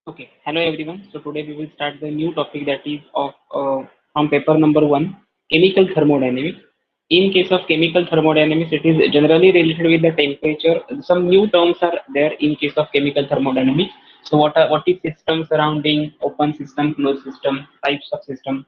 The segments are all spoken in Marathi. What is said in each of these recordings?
Okay, hello everyone. So today we will start the new topic that is of from paper number 1, chemical thermodynamics. In case of chemical thermodynamics, it is generally related with the temperature. Some new terms are there in case of chemical thermodynamics. So what is system, surrounding, open system, closed system, types of system,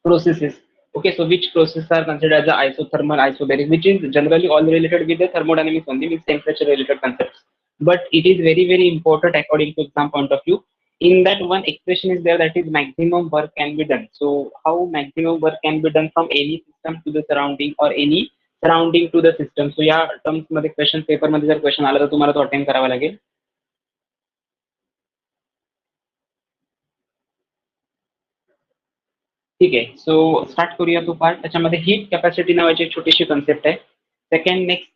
processes. Okay, so which processes are considered as the isothermal, isobaric, which is generally all related with the thermodynamics only, with temperature related concepts. But it is very important according to exam point of view. In that one expression is there that is maximum work can be done. So how maximum work can be done from any system to the surrounding or any surrounding to the system. So या टर्म्स मध्ये क्वेश्चन पेपर मध्ये जर क्वेश्चन आला तर तुम्हाला तो अटेंड करावा लागेल. ठीक आहे. सो स्टार्ट करूया तो पार्ट. त्याच्यामध्ये हीट कॅपॅसिटी नावाची एक छोटीशी कन्सेप्ट आहे. सेकंड नेक्स्ट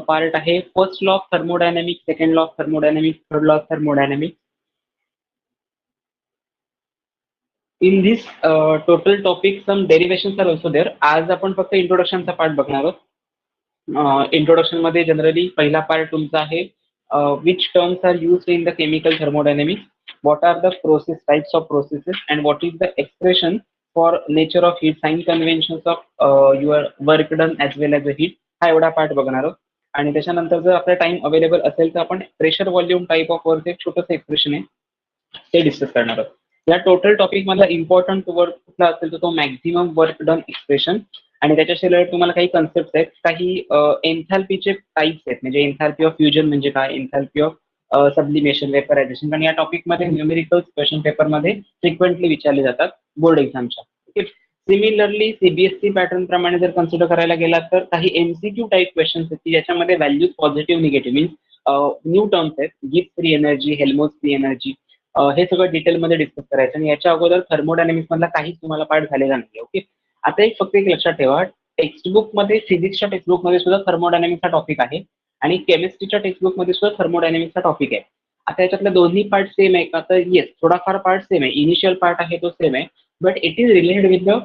पार्ट आहे first law of thermodynamics, second law of thermodynamics, third law of thermodynamics. In this total topic some derivations are also there. आज आपण फक्त इंट्रोडक्शनचा पार्ट बघणार आहोत. इंट्रोडक्शन मध्ये जनरली पहिला पार्ट तुमचा आहे which terms are use in the chemical thermodynamics, what are the process types of processes and what is the expression for nature of heat, sign conventions of your work done as well as a heat. हा एवढा पार्ट बघणार आहोत. आणि त्याच्यानंतर जर आपला टाइम अवेलेबल असेल तर आपण pressure volume type of work एक छोटंसं एक्सप्रेशन आहे ते डिस्कस करणार आहोत. या टोटल टॉपिक मधला इम्पॉर्टंट वर्क कुठला असेल तर तो मॅक्झिमम वर्क डन एक्सप्रेशन. आणि त्याच्याशी रिलेटेड तुम्हाला काही कन्सेप्ट आहेत, काही एन्थॅल्पीचे टाइप्स आहेत. म्हणजे एन्थॅल्पी ऑफ फ्युजन म्हणजे काय, एन्थॅल्पी ऑफ सबलिमेशन, वेपरायझेशन. कारण या टॉपिक मध्ये न्यूमेरिकल क्वेश्चन पेपर मध्ये फ्रिक्वेंटली विचारले जातात बोर्ड एक्झामच्या. ओके. सिमिलरली सीबीएसई पॅटर्न प्रमाणे जर कन्सिडर करायला गेला तर काही एमसीक्यू टाईप क्वेश्चन्स आहेत की ज्याच्यामध्ये values positive negative means new terms आहेत, Gibbs free energy, Helmholtz free energy. हे सगळं डिटेलमध्ये डिस्कस करायचं. आणि याच्या अगोदर थर्मोडायनामिक्स मधला काहीच तुम्हाला पार्ट झालेला नाही. ओके. आता एक फक्त एक लक्षात ठेवा, टेक्स्टबुक मध्ये फिजिक्सच्या टेक्स्टबुक मध्ये सुद्धा थर्मोडायनामिक्सचा टॉपिक आहे आणि केमिस्ट्रीच्या टेक्स्टबुक मध्ये सुद्धा थर्मोडायनामिक्सचा टॉपिक आहे. आता याच्यातले दोन्ही पार्ट सेम आहे का, तर येस, थोडाफार पार्ट सेम आहे. इनिशियल पार्ट आहे तो सेम आहे, but it is related with the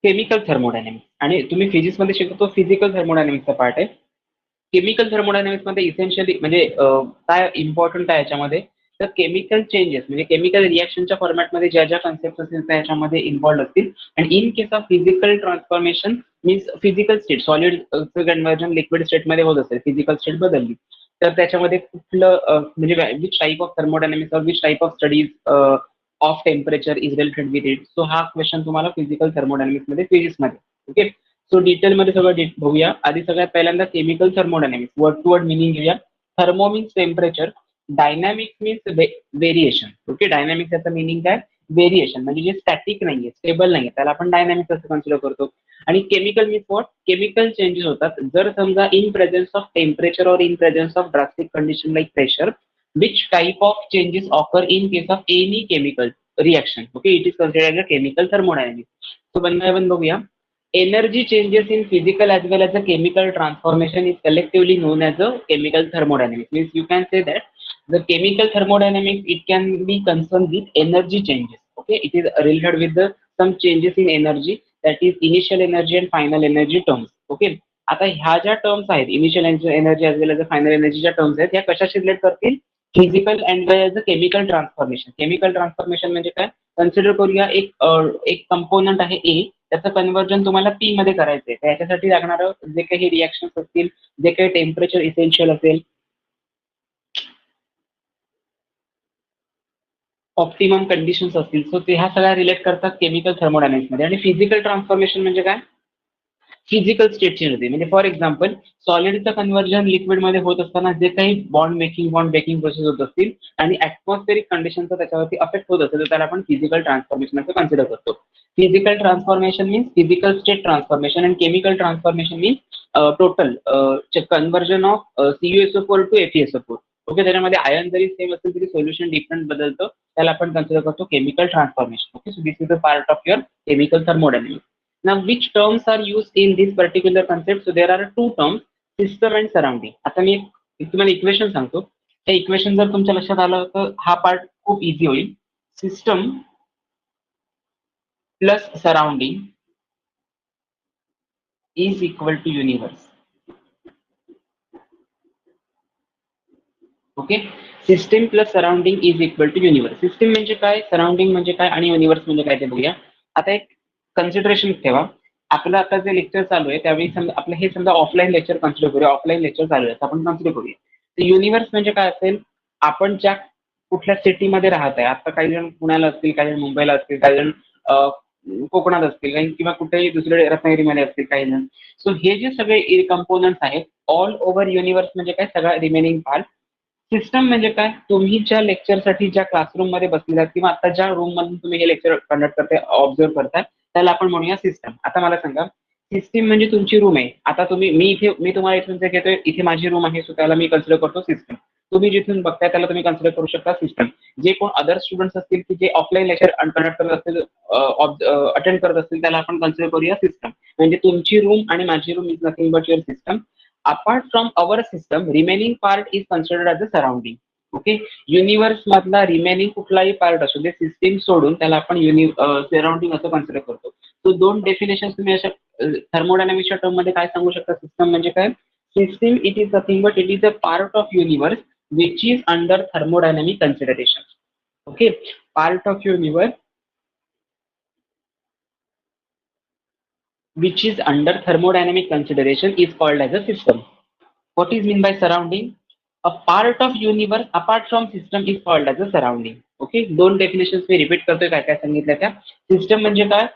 chemical thermodynamics. आणि तुम्ही फिजिक्स मध्ये शिकतो फिजिकल थर्मोडायनामिक्सचा पार्ट आहे. केमिकल थर्मोडायनामिक्स मध्ये इसेन्शियली म्हणजे काय इम्पॉर्टंट आहे याच्यामध्ये, तर केमिकल चेंजेस म्हणजे केमिकल रिएक्शनच्या फॉर्मॅटमध्ये ज्या ज्या कन्सेप्ट असतील त्या याच्यामध्ये इन्व्हॉल्ड असतील. आणि in case of physical transformation means physical state, solid conversion liquid स्टेटमध्ये होत असेल, फिजिकल स्टेट बदलली तर त्याच्यामध्ये कुठलं म्हणजे विच टाईप ऑफ थर्मोडायनामिक्स और which type of studies of temperature is related with it. So हा क्वेश्चन तुम्हाला फिजिकल थर्मोडायनामिक्स मध्ये फिजिक्समध्ये. ओके. सो डिटेलमध्ये सगळं बघूया. आधी सगळ्यात पहिल्यांदा chemical thermodynamics, word to word meaning घेऊया. Thermo means temperature, dynamics means variation. Okay. Dynamics याचं मिनिंग काय, व्हेरिएशन म्हणजे जे स्टॅटिक नाहीये, स्टेबल नाहीये, त्याला आपण डायनामिक्स असं कन्सिडर करतो. आणि chemical means what, chemical changes होतात जर समजा इन प्रेझेन्स ऑफ टेम्परेचर और in presence of drastic condition like pressure. which type of changes occur in case of any chemical reaction. Okay, it is considered as a chemical thermodynamics. So one by one बघूया. Energy changes in physical as well as a chemical transformation is collectively known as a chemical thermodynamics. Means you can say that the chemical thermodynamics it can be concerned with energy changes. Okay, it is related with the some changes in energy, that is initial energy and final energy terms. Okay. आता ह्या ज्या टर्म्स आहेत, initial energy as well age final एनर्जीच्या terms आहेत, ह्या कशाशी रिलेट करतील, physical and age a chemical transformation. Chemical transformation म्हणजे काय, कन्सिडर करूया एक कंपोनंट आहे ए, त्याचं कन्व्हर्जन तुम्हाला पी मध्ये करायचंय. त्याच्यासाठी लागणारं जे काही रिएक्शन असतील, जे काही टेम्परेचर इसेन्शियल असेल, ऑप्टिमम कंडिशन्स असतील, सो ते ह्या सगळ्या रिलेट करतात केमिकल थर्मोडायनामिक्स मध्ये. आणि फिजिकल ट्रान्सफॉर्मेशन म्हणजे काय, फिजिकल स्टेट चेंज होते. म्हणजे फॉर एक्झाम्पल सॉलिडचं कन्व्हर्जन लिक्विडमध्ये होत असताना जे काही बॉन्ड ब्रेकिंग प्रोसेस होत असतील आणि ऍटमॉस्फेरिक कंडिशनचा त्याच्यावरती अफेक्ट होत असेल तर त्याला आपण फिजिकल ट्रान्सफॉर्मेशन असं कन्सिडर करतो. Physical transformation means physical state transformation and chemical transformation means total conversion of CuSO4 to FeSO4. Okay. त्याच्यामध्ये आयन जरी सेम असेल तरी सोल्युशन डिफरंट बदलतं, त्याला आपण कन्सिडर करतो chemical transformation. Okay. So this is a part of your chemical thermodynamics. Now, which terms are used in this particular concept? So there are two terms, system and surrounding. आता मी एक तुम्हाला इक्वेशन सांगतो. त्या इक्वेशन जर तुमच्या लक्षात आलं तर हा पार्ट खूप इझी होईल. System plus surrounding is equal to universe. Okay. System plus surrounding is equal to universe. System म्हणजे काय, सराउंडिंग म्हणजे काय आणि युनिव्हर्स म्हणजे काय ते बघूया. आता एक कन्सिडरेशन ठेवा, आपलं आता जे लेक्चर चालू आहे त्यावेळी समजा आपलं हे समजा ऑफलाईन लेक्चर कन्सिडर करूया, ऑफलाईन लेक्चर चालू आहे आपण कन्सिडर करूया. तर युनिव्हर्स म्हणजे काय असेल, आपण ज्या कुठल्या सिटीमध्ये राहत आहे, आता काही जण पुण्याला असतील, काही जण मुंबईला असतील, काही जण कोकणात असतील, काही किंवा कुठेही दुसरे रत्नागिरीमध्ये असतील काही जण. सो हे जे सगळे कंपोनंट्स आहेत ऑल ओव्हर युनिव्हर्स म्हणजे काय, सगळा रिमेनिंग पार्ट. सिस्टम म्हणजे काय, तुम्ही ज्या लेक्चरसाठी ज्या क्लासरूम मध्ये बसलेला आहात किंवा आता ज्या रूम मधून तुम्ही हे लेक्चर कंडक्ट करताय, ऑब्झर्व करताय, त्याला आपण म्हणूया सिस्टम. आता मला सांगा, सिस्टीम म्हणजे तुमची रूम आहे. आता मी तुम्हाला इथून जे घेतोय, इथे माझी रूम आहे, सो त्याला मी कन्सिडर करतो सिस्टम. तुम्ही जिथून बघताय त्याला तुम्ही कन्सिडर करू शकता सिस्टम. जे कोण अदर स्टुडंट्स असतील की जे ऑफलाईन लेक्चर कंडक्ट करत असतील, अटेंड करत असतील, त्याला आपण कन्सिडर करूया सिस्टम. म्हणजे तुमची रूम आणि माझी room is nothing but your system. Apart from our system remaining part is considered as a surrounding. Okay. Universe मधला रिमेनिंग कुठलाही पार्ट असू दे, सिस्टीम सोडून त्याला आपण सराउंडिंग असं कन्सिडर करतो. तो दोन डेफिनेशन तुम्ही अशा थर्मोडायनामिक्सच्या टर्म मध्ये काय सांगू शकता. सिस्टम म्हणजे काय, system it is nothing but it is a part of universe which is under thermodynamic consideration. Okay. Part of universe which is under thermodynamic consideration is called as a system. What is mean by surrounding? A part of universe apart from system is called as a surrounding. Okay, दोन definitions मी repeat करतोय काय काय सांगितलं त्या. System म्हणजे काय,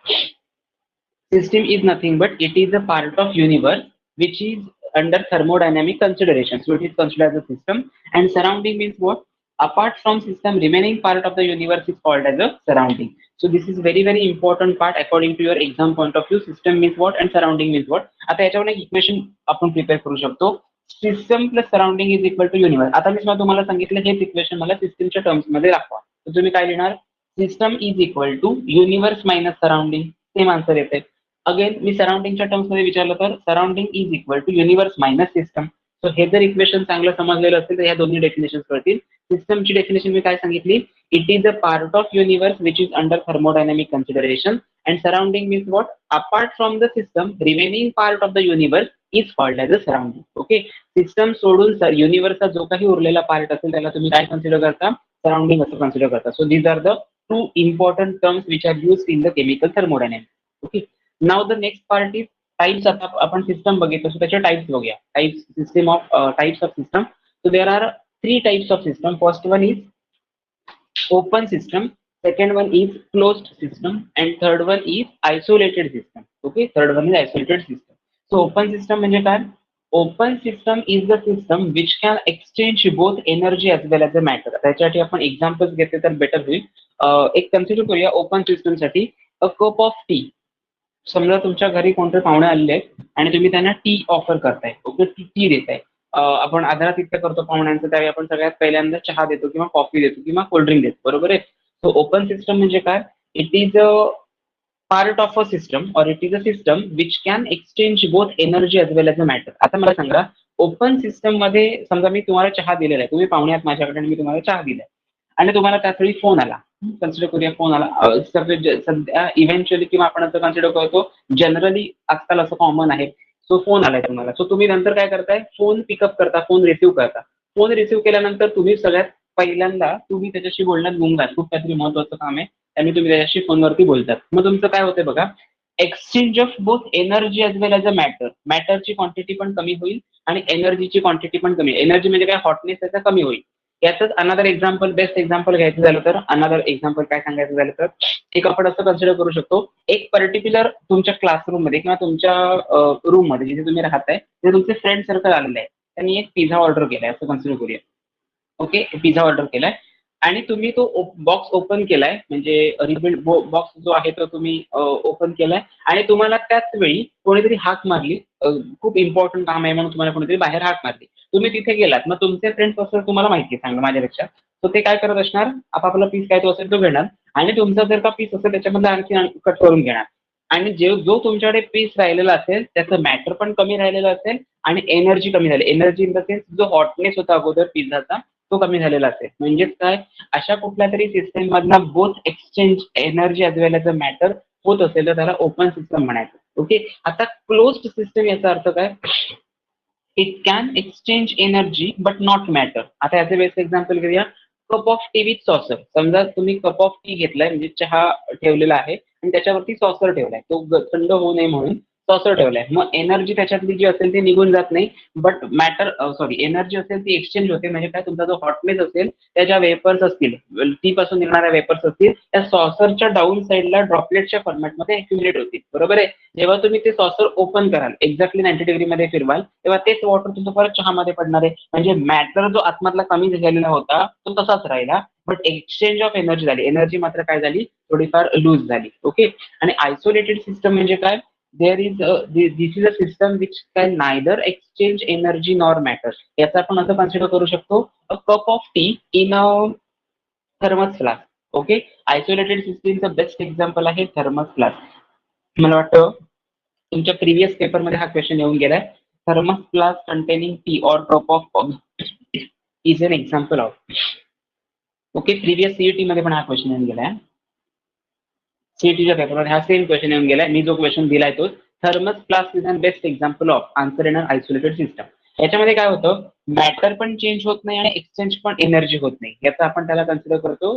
system is nothing but it is a part of universe which is under thermodynamic consideration, so it is considered as a system. And surrounding means what, apart from system remaining part of the universe is called as a surrounding. So this is very important part according to your exam point of view. System means what and surrounding means what. आता याच्यावर एक इक्वेशन आपण प्रिपेअर करू शकतो. System plus surrounding is equal to universe. आता मी तुम्हाला सांगितलं हेच इक्वेशन मला सिस्टमच्या टर्म्स मध्ये दाखवा. तर तुम्ही काय लिहिणार, system is equal to universe minus surrounding. Same answer येते. अगेन मी सराउंडिंगच्या टर्म्स मध्ये विचारलं तर surrounding is equal to universe minus system. So हे जर इक्वेशन चांगलं समजलेलं असेल तर ह्या दोन्ही डेफिनेशन कळतील. सिस्टमची डेफिनेशन मी काय सांगितली, it is a part of universe which is under thermodynamic consideration. And surrounding means what, apart from the system remaining part of the universe is called as a surrounding. Okay. System सोडून युनिव्हर्सचा जो काही उरलेला पार्ट असेल त्याला तुम्ही काय कन्सिडर करता, सराउंडिंग असं कन्सिडर करता. So these are the two important terms which are used in the chemical thermodynamics. Okay. Now the next part is types. आता आपण सिस्टम बघितलं, सो त्याचे टाइप्स बघूया. Types, system of types of system. So there are 3 types of system. First one is open system, second one is closed system, and third one is isolated system. Okay, third one is isolated system. So open system म्हणजे काय, open system is the system which can exchange both energy as well as a matter. त्याच्यासाठी आपण एक्झाम्पल्स घेतले तर बेटर होईल. एक कन्सिडर करूया ओपन सिस्टम साठी. अ कप ऑफ टी. समजा तुमच्या घरी कोणते पाहुणे आलेले आहेत आणि तुम्ही त्यांना टी ऑफर करताय. ओके, टी देताय. आपण आदरात इतकं करतो पाहुण्यांचं, त्यावेळी आपण सगळ्यात पहिल्यांदा चहा देतो किंवा कॉफी देतो किंवा कोल्ड्रिंक देतो, बरोबर आहे. सो ओपन सिस्टम म्हणजे काय, it is a part of a system और it is a system which can exchange both energy as well as a matter. आता मला सांगा, ओपन सिस्टम मध्ये समजा मी तुम्हाला चहा दिलेला आहे, तुम्ही पाहुणे आहात माझ्याकडे आणि मी तुम्हाला चहा दिलाय आणि तुम्हाला त्याचवेळी फोन आला. कन्सिडर करूया फोन आला. सध्या इव्हेंच्युअली किंवा आपण असं कन्सिडर करतो, जनरली आजकाल असं कॉमन आहे. सो फोन आलाय तुम्हाला, सो तुम्ही नंतर काय करताय, फोन पिकअप करता, फोन रिसिव्ह करता. फोन रिसिव्ह केल्यानंतर तुम्ही सगळ्यात पहिल्यांदा तुम्ही त्याच्याशी बोलण्यात गुंग आहात, खूप काहीतरी महत्वाचं काम आहे आणि तुम्ही त्याच्याशी फोनवरती बोलतात. मग तुमचं काय होतंय बघा, exchange of both energy as well as a matter. मॅटरची क्वांटिटी पण कमी होईल आणि एनर्जीची क्वांटिटी पण कमी. एनर्जी म्हणजे काय, हॉटनेस त्याचा कमी होईल. याचंच अनदर एक्झाम्पल, बेस्ट एक्झाम्पल घ्यायचं झालं तर, अनदर एक्झाम्पल काय सांगायचं झालं तर, एक आपण असं कन्सिडर करू शकतो, एक पर्टिक्युलर तुमच्या क्लासरूम मध्ये किंवा तुमच्या रूम मध्ये जिथे तुम्ही राहताय ते तुमचे फ्रेंड सर्कल आलेले आहे. त्यांनी एक पिझ्झा ऑर्डर केलाय असं कन्सिडर करूया. ओके, पिझ्झा ऑर्डर केलाय आणि तुम्ही तो बॉक्स ओपन केलाय, म्हणजे रिबिल्ड बॉक्स जो आहे तो तुम्ही ओपन केलाय आणि तुम्हाला त्याच वेळी कोणीतरी हाक मारली. खूप इम्पॉर्टंट काम आहे म्हणून तुम्हाला कोणीतरी बाहेर हाक मारली. तुम्ही तिथे गेलात, मग तुमचे फ्रेंड्स असं तुम्हाला माहिती आहे चांगलं माझ्यापेक्षा, तर ते काय करत असणार, आपापला पीस काय तो असेल तो घेणार आणि तुमचा जर का पीस असेल त्याच्यामध्ये आणखी कट करून घेणार आणि जो तुमच्याकडे पीस राहिलेला असेल त्याचं मॅटर पण कमी राहिलेलं असेल आणि एनर्जी कमी झाली. एनर्जी इन द सेन्स जो हॉटनेस होता अगोदर पिझ्झाचा तो कमी झालेला असेल. म्हणजेच काय, अशा कुठल्या तरी सिस्टम मधला both exchange energy as well as a matter होत असेल तर त्याला ओपन सिस्टम म्हणायचं. ओके. आता क्लोज्ड सिस्टम याचा अर्थ काय, it can exchange energy but not matter. आता याचं बेस्ट एक्झाम्पल घेऊया. Cup of tea with saucer. समजा तुम्ही कप ऑफ टी घेतलाय, म्हणजे चहा ठेवलेला आहे आणि त्याच्यावरती सॉसर ठेवलाय, तो थंड होऊ नये म्हणून सॉसर ठेवलाय. मग एनर्जी त्याच्यातली जी असेल ती निघून जात नाही, बट मॅटर सॉरी एनर्जी असेल ती एक्सचेंज होते. म्हणजे काय, तुमचा जो हॉटनेस असेल, त्या ज्या वेपर्स असतील, टी पासून निघणाऱ्या वेपर्स असतील, त्या सॉसरच्या डाऊन साईडला ड्रॉपलेटच्या फॉर्मॅटमध्ये अक्युमुलेट होतील. बरोबर आहे. जेव्हा तुम्ही ते सॉसर ओपन कराल, एक्झॅक्टली 90 डिग्रीमध्ये फिरवाल, तेव्हा तेच वॉटर तुमचं परत चहामध्ये पडणार आहे. म्हणजे मॅटर जो आतमधला कमी झालेला होता तो तसाच राहिला, बट एक्सचेंज ऑफ एनर्जी झाली. एनर्जी मात्र काय झाली, थोडीफार लूज झाली. ओके. आणि आयसोलेटेड सिस्टम म्हणजे काय, there is this is a system which can neither exchange energy nor matter. याचा आपण असं कन्सिडर करू शकतो, a cup of tea in a thermos flask. Okay. Isolated सिस्टीमचं बेस्ट एक्झाम्पल आहे थर्मस फ्लास्क. मला वाटतं तुमच्या प्रिव्हियस पेपरमध्ये हा क्वेश्चन येऊन गेलाय. थर्मस फ्लास्क कंटेनिंग टी और cup of is an example of. Okay. Previous CET मध्ये पण हा क्वेश्चन येऊन गेलाय. सीईटीच्या पेपरमध्ये हा सेम क्वेश्चन येऊन गेलाय. मी जो क्वेश्चन दिलाय तो thermos flask is an best example of answer in an isolated system. याच्यामध्ये काय होतं, मॅटर पण चेंज होत नाही आणि एक्सचेंज पण एनर्जी होत नाही. याचा आपण त्याला कन्सिडर करतो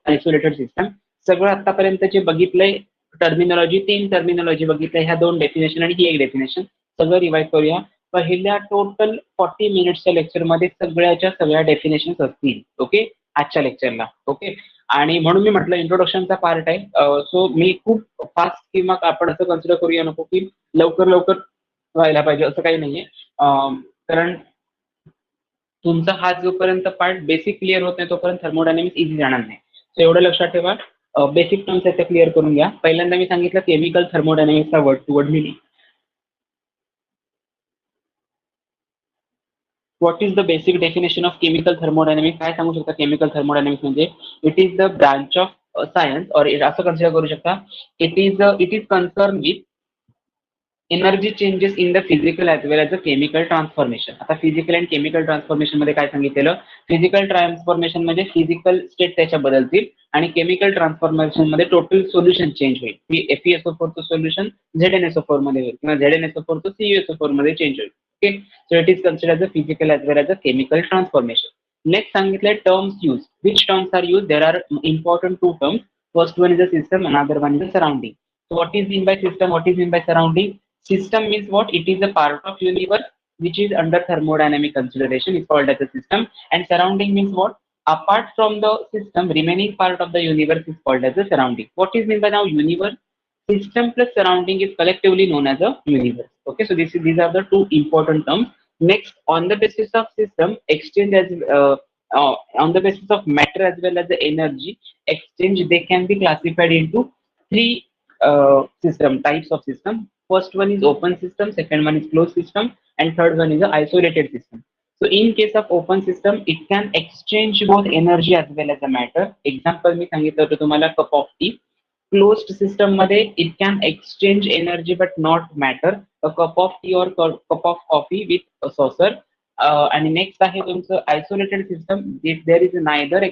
आयसोलेटेड सिस्टम. सगळं आतापर्यंत जे बघितलंय टर्मिनॉलॉजी, 3 टर्मिनॉलॉजी बघितलंय, ह्या 2 डेफिनेशन आणि ही एक डेफिनेशन, सगळं रिवाइज करूया. पहिल्या टोटल 40 मिनिट्सच्या लेक्चरमध्ये सगळ्याच्या सगळ्या डेफिनेशन असतील. ओके. आजच्या लेक्चरला. ओके. आणि म्हणून मी म्हटलं इंट्रोडक्शनचा पार्ट आहे. सो मी खूप फास्ट किंवा आपण असं कन्सिडर करूया नको की लवकर लवकर व्हायला पाहिजे, असं काही नाहीये. कारण तुमचा हा जोपर्यंत पार्ट बेसिक क्लिअर होत नाही तोपर्यंत थर्मोडायनेमिक्स इझी जाणार नाही. सो एवढं लक्षात ठेवा. बेसिक टर्म्स आहेत त्या क्लिअर करून घ्या. पहिल्यांदा मी सांगितलं केमिकल थर्मोडायनेमिक्सचा word to word meaning. What is the basic definition of chemical thermodynamics? काय सांगू शकता केमिकल थर्मोडायनेमिक्स म्हणजे? It is the branch of science, और असं कन्सिडर करू शकता, it is concern with energy changes in the physical as well as a chemical transformation. आता फिजिकल अँड केमिकल ट्रान्सफॉर्मेशन मध्ये काय सांगितलेलं, फिजिकल ट्रान्सफॉर्मेशन म्हणजे फिजिकल स्टेट त्याच्या बदलतील आणि केमिकल ट्रान्सफॉर्मेशन मध्ये टोटल सोल्युशन चेंज होईल. FeSO4 चं सोल्युशन ZnSO4 मध्ये होईल किंवा ZnSO4 चं CuSO4 मध्ये चेंज होईल. Okay. So it is consider the physical as well as a chemical transformation. Next सांगितलंय terms use. Which terms are use? There are important 2 terms. First one is a system, another one is a surrounding. So what is mean by system? What is mean by surrounding? System means what? It is a part of universe which is under thermodynamic consideration is called as a system, and surrounding means what? Apart from the system, remaining part of the universe is called as a surrounding. What is mean by now universe? System plus surrounding is collectively known as a universe. Okay, so these are the two important terms. Next, on the basis of system, exchange as on the basis of matter as well as the energy exchange, they can be classified into 3 system types of system. First one is open system, second one is closed system, and third one is a isolated system. So in case of open system, it can exchange both energy as well as the matter. Example मी सांगितलं होतं तुम्हाला cup of tea. Closed system मध्ये it can exchange energy but not matter. A cup of tea or cup of coffee with a saucer. आणि नेक्स्ट आहे तुमचं isolated system. If there is neither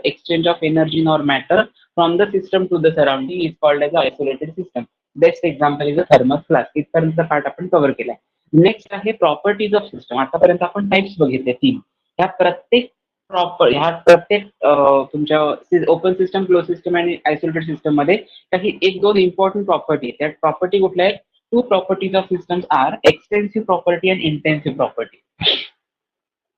exchange of energy nor matter from the system to the surrounding is called as isolated system. Best example is a thermos flask. इथपर्यंतचा पार्ट आपण कव्हर केलाय. नेक्स्ट आहे प्रॉपर्टीज ऑफ सिस्टम. आतापर्यंत आपण टाइप्स बघितले 3. ह्या प्रत्येक तुमच्या ओपन सिस्टम, क्लोज सिस्टम आणि आयसोलेटेड सिस्टम मध्ये काही 1-2 इम्पॉर्टंट प्रॉपर्टी आहेत. त्या प्रॉपर्टी कुठल्या आहेत? 2 properties of systems are extensive property and intensive property.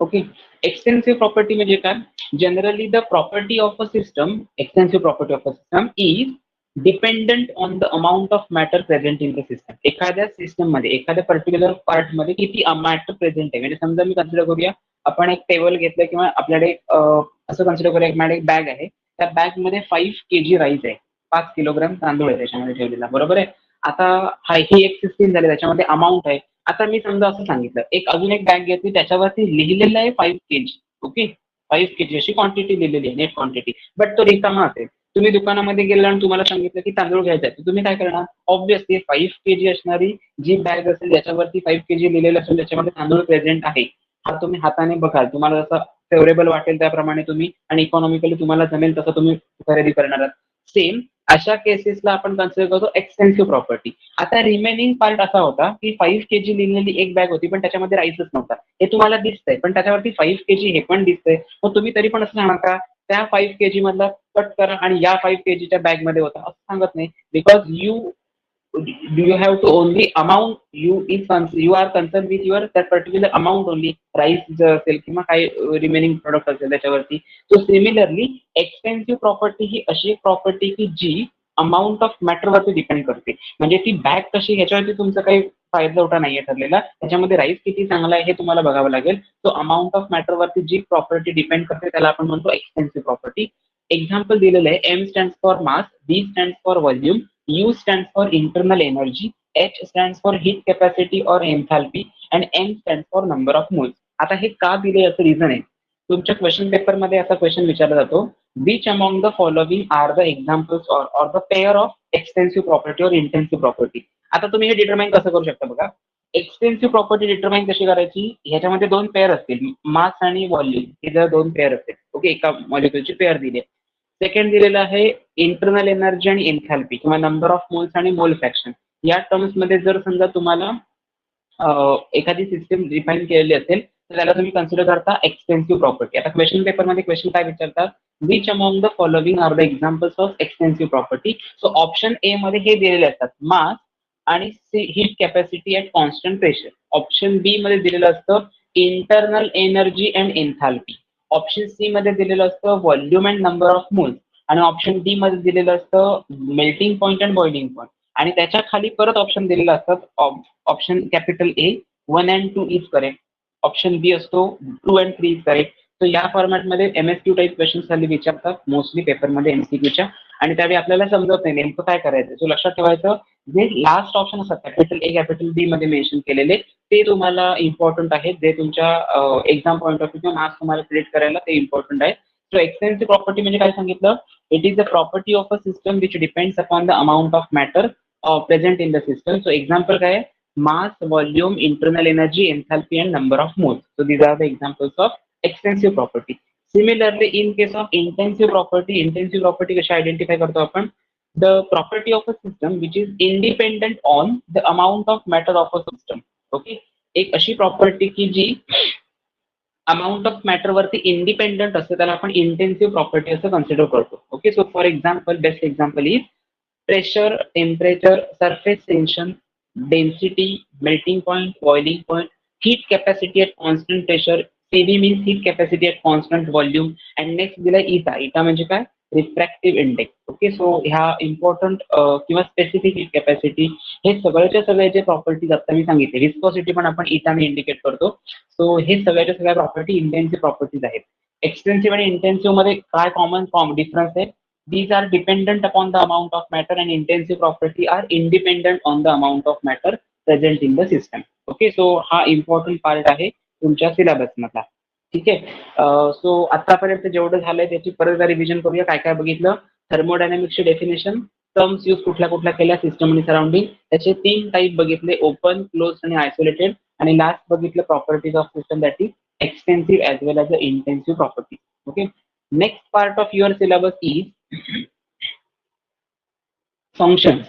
Okay. Extensive property म्हणजे काय? Generally the property of a system, extensive property of a system is dependent on the amount of matter present in the system. एखाद्या सिस्टम मध्ये, एखाद्या पर्टिक्युलर पार्ट मध्ये किती मॅटर प्रेझेंट आहे. म्हणजे समजा मी कन्सिडर करूया, आपण एक टेबल घेतलं किंवा आपल्याकडे असं कन्सिडर करूया, माझ्याकडे एक बॅग आहे. त्या बॅग मध्ये 5 kg राईस आहे, 5 किलोग्राम तांदूळ आहे त्याच्यामध्ये ठेवलेला. बरोबर आहे. आता ही एक सिस्टीम झाली, त्याच्यामध्ये अमाऊंट आहे. आता मी समजा असं सांगितलं, अजून एक बॅग घेतली, त्याच्यावरती लिहिलेलं आहे 5 kg. ओके. 5 kg अशी क्वांटिटी लिहिलेली आहे, नेट क्वांटिटी, बट तो रिकामा असेल. तुम्ही दुकानामध्ये गेला आणि तुम्हाला सांगितलं की तांदूळ घ्यायचा आहे, तर तुम्ही काय करणार? ऑब्व्हियसली 5 kg असणारी जी बॅग असेल, ज्याच्यावरती 5 kg लिहिलेलं असेल, त्याच्यामध्ये तांदूळ प्रेझेंट आहे, हा तुम्ही हाताने बघाल. तुम्हाला जसं फेवरेबल वाटेल त्याप्रमाणे तुम्ही, आणि इकॉनॉमिकली तुम्हाला जमेल तसं तुम्ही खरेदी करणार आहात. सेम अशा केसेसला आपण कन्सिडर करतो एक्सटेन्सिव्ह प्रॉपर्टी. आता रिमेनिंग पार्ट असा होता की 5 केजी लिहिलेली एक बॅग होती, पण त्याच्यामध्ये राईसच नव्हता. हे तुम्हाला दिसतंय, पण त्याच्यावरती 5 केजी हे पण दिसतंय. मग तुम्ही तरी पण असं सांगा का त्या 5 केजी मधला कट करा आणि या 5 केजीच्या बॅग मध्ये होता, असं सांगत नाही. Because you have to only amount you are concerned with your that particular amount only, rice जर असेल किंवा काही रिमेनिंग प्रोडक्ट असेल त्याच्यावरती. सो सिमिलरली एक्सपेन्सिव्ह प्रॉपर्टी ही अशी एक प्रॉपर्टी की जी अमाऊंट ऑफ मॅटर वरती डिपेंड करते. म्हणजे ती बॅग कशी ह्याच्यावरती तुमचं काही फायदा तोटा नाहीये ठरलेला, त्याच्यामध्ये राईस किती चांगला आहे हे तुम्हाला बघावं लागेल. सो अमाऊंट ऑफ मॅटर वरती जी प्रॉपर्टी डिपेंड करते त्याला आपण म्हणतो एक्सपेन्सिव्ह प्रॉपर्टी. एक्झाम्पल दिलेलं आहे, M stand for mass, B stand for volume, U stands for internal energy, H stands for heat capacity or enthalpy, and N stands for number of moles. आता हे का दिले याचं रिझन आहे. तुमच्या क्वेश्चन पेपर मध्ये असा क्वेश्चन विचारला जातो, which among the following are the examples or the pair of extensive property और इंटेन्सिव्ह प्रॉपर्टी. आता तुम्ही हे डिटरमाइन कसं करू शकता बघा. एक्सटेन्सिव्ह प्रॉपर्टी डिटरमाइन कशी करायची, ह्याच्यामध्ये दोन पेअर असतील, मास आणि व्हॉल्यूम, हे जर दोन पेअर असतील, ओके, एका मॉलिक्युलची पेअर दिली. सेकंड दिलेलं आहे इंटरनल एनर्जी आणि एन्थॅल्पी किंवा नंबर ऑफ मोल्स आणि मोल फ्रॅक्शन. या टर्म्स मध्ये जर समजा तुम्हाला एखादी सिस्टम डिफाईन केलेली असेल तर त्याला तुम्ही कन्सिडर करता एक्सटेन्सिव्ह प्रॉपर्टी. आता क्वेश्चन पेपरमध्ये क्वेश्चन काय विचारतात, which among the following are the examples of extensive property. So option A मध्ये हे दिलेले असतात, मास आणि heat capacity at constant pressure. Option B मध्ये दिलेलं असतं internal energy and enthalpy. Option C मध्ये दिलेलं असतं volume and number of moles. आणि ऑप्शन डी मध्ये दिलेलं असतं melting point and boiling point. आणि त्याच्या खाली परत ऑप्शन दिलेलं असतात, option capital A 1 and 2 is correct, option B असतो 2 and 3 इज करेक्ट. तर या फॉर्मॅटमध्ये एमएसक्यू टाईप क्वेश्चन खाली विचारतात मोस्टली पेपरमध्ये एमसीक्यूच्या, आणि त्यावेळी आपल्याला समजत नाही नेमकं काय करायचं. सो लक्षात ठेवायचं, जे लास्ट ऑप्शन असतात कॅपिटल ए कॅपिटल बी मध्ये मेन्शन केलेले ते तुम्हाला इम्पॉर्टंट आहेत, जे तुमच्या exam point of view marks तुम्हाला क्रिएट करायला ते इम्पॉर्टंट आहे. सो एक्सटेन्सिव्ह प्रॉपर्टी म्हणजे काय सांगितलं, it is the property of a system which depends upon the amount of matter present in the system. So example काय आहे, mass, volume, internal energy, enthalpy, and number of moles. So these are the examples of extensive property. Similarly, in case of intensive property कशी identify करतो आपण, the property of a system which is independent on the amount of matter of a system. Okay, एक अशी प्रॉपर्टी की जी अमाऊंट ऑफ मॅटर वरती इंडिपेंडंट असते त्याला आपण इंटेन्सिव्ह प्रॉपर्टी असं कन्सिडर करतो. Okay, so for example, best example is pressure, temperature, surface tension, density, melting point, boiling point, heat capacity at constant pressure. CV means heat capacity at constant volume. and next दिलाय इटा. इटा म्हणजे काय, रिफ्रॅक्टिव्ह इंडेक्स. ओके, सो ह्या इम्पॉर्टंट किंवा स्पेसिफिक हीट कॅपॅसिटी, हे सगळ्याच्या सगळे जे प्रॉपर्टीज आता मी सांगितले, विस्कोसिटी पण आपण इटाने इंडिकेट करतो. सो हे सगळ्याच्या सगळ्या प्रॉपर्टी इंटेन्सिव्ह प्रॉपर्टीज आहेत. एक्सटेन्सिव्ह आणि इंटेन्सिव्ह मध्ये काय कॉमन डिफरन्स आहे, these are dependent upon the amount of matter and intensive property are independent on the amount of matter present in the system. Okay, so हा इम्पॉर्टंट पार्ट आहे तुमच्या सिलेबस मधला. ठीक आहे, सो आतापर्यंत जेवढं झालंय त्याची परत रिव्हिजन करूया. काय काय बघितलं, थर्मोडायनामिक्सची डेफिनेशन, टर्म्स यूज कुठल्या कुठल्या केल्या, सिस्टम आणि सराउंडिंग, त्याचे 3 टाईप बघितले, ओपन, क्लोज आणि आयसोलेटेड. आणि लास्ट बघितलं properties of system, that is extensive as well as the intensive property. Okay, next part of your syllabus is functions.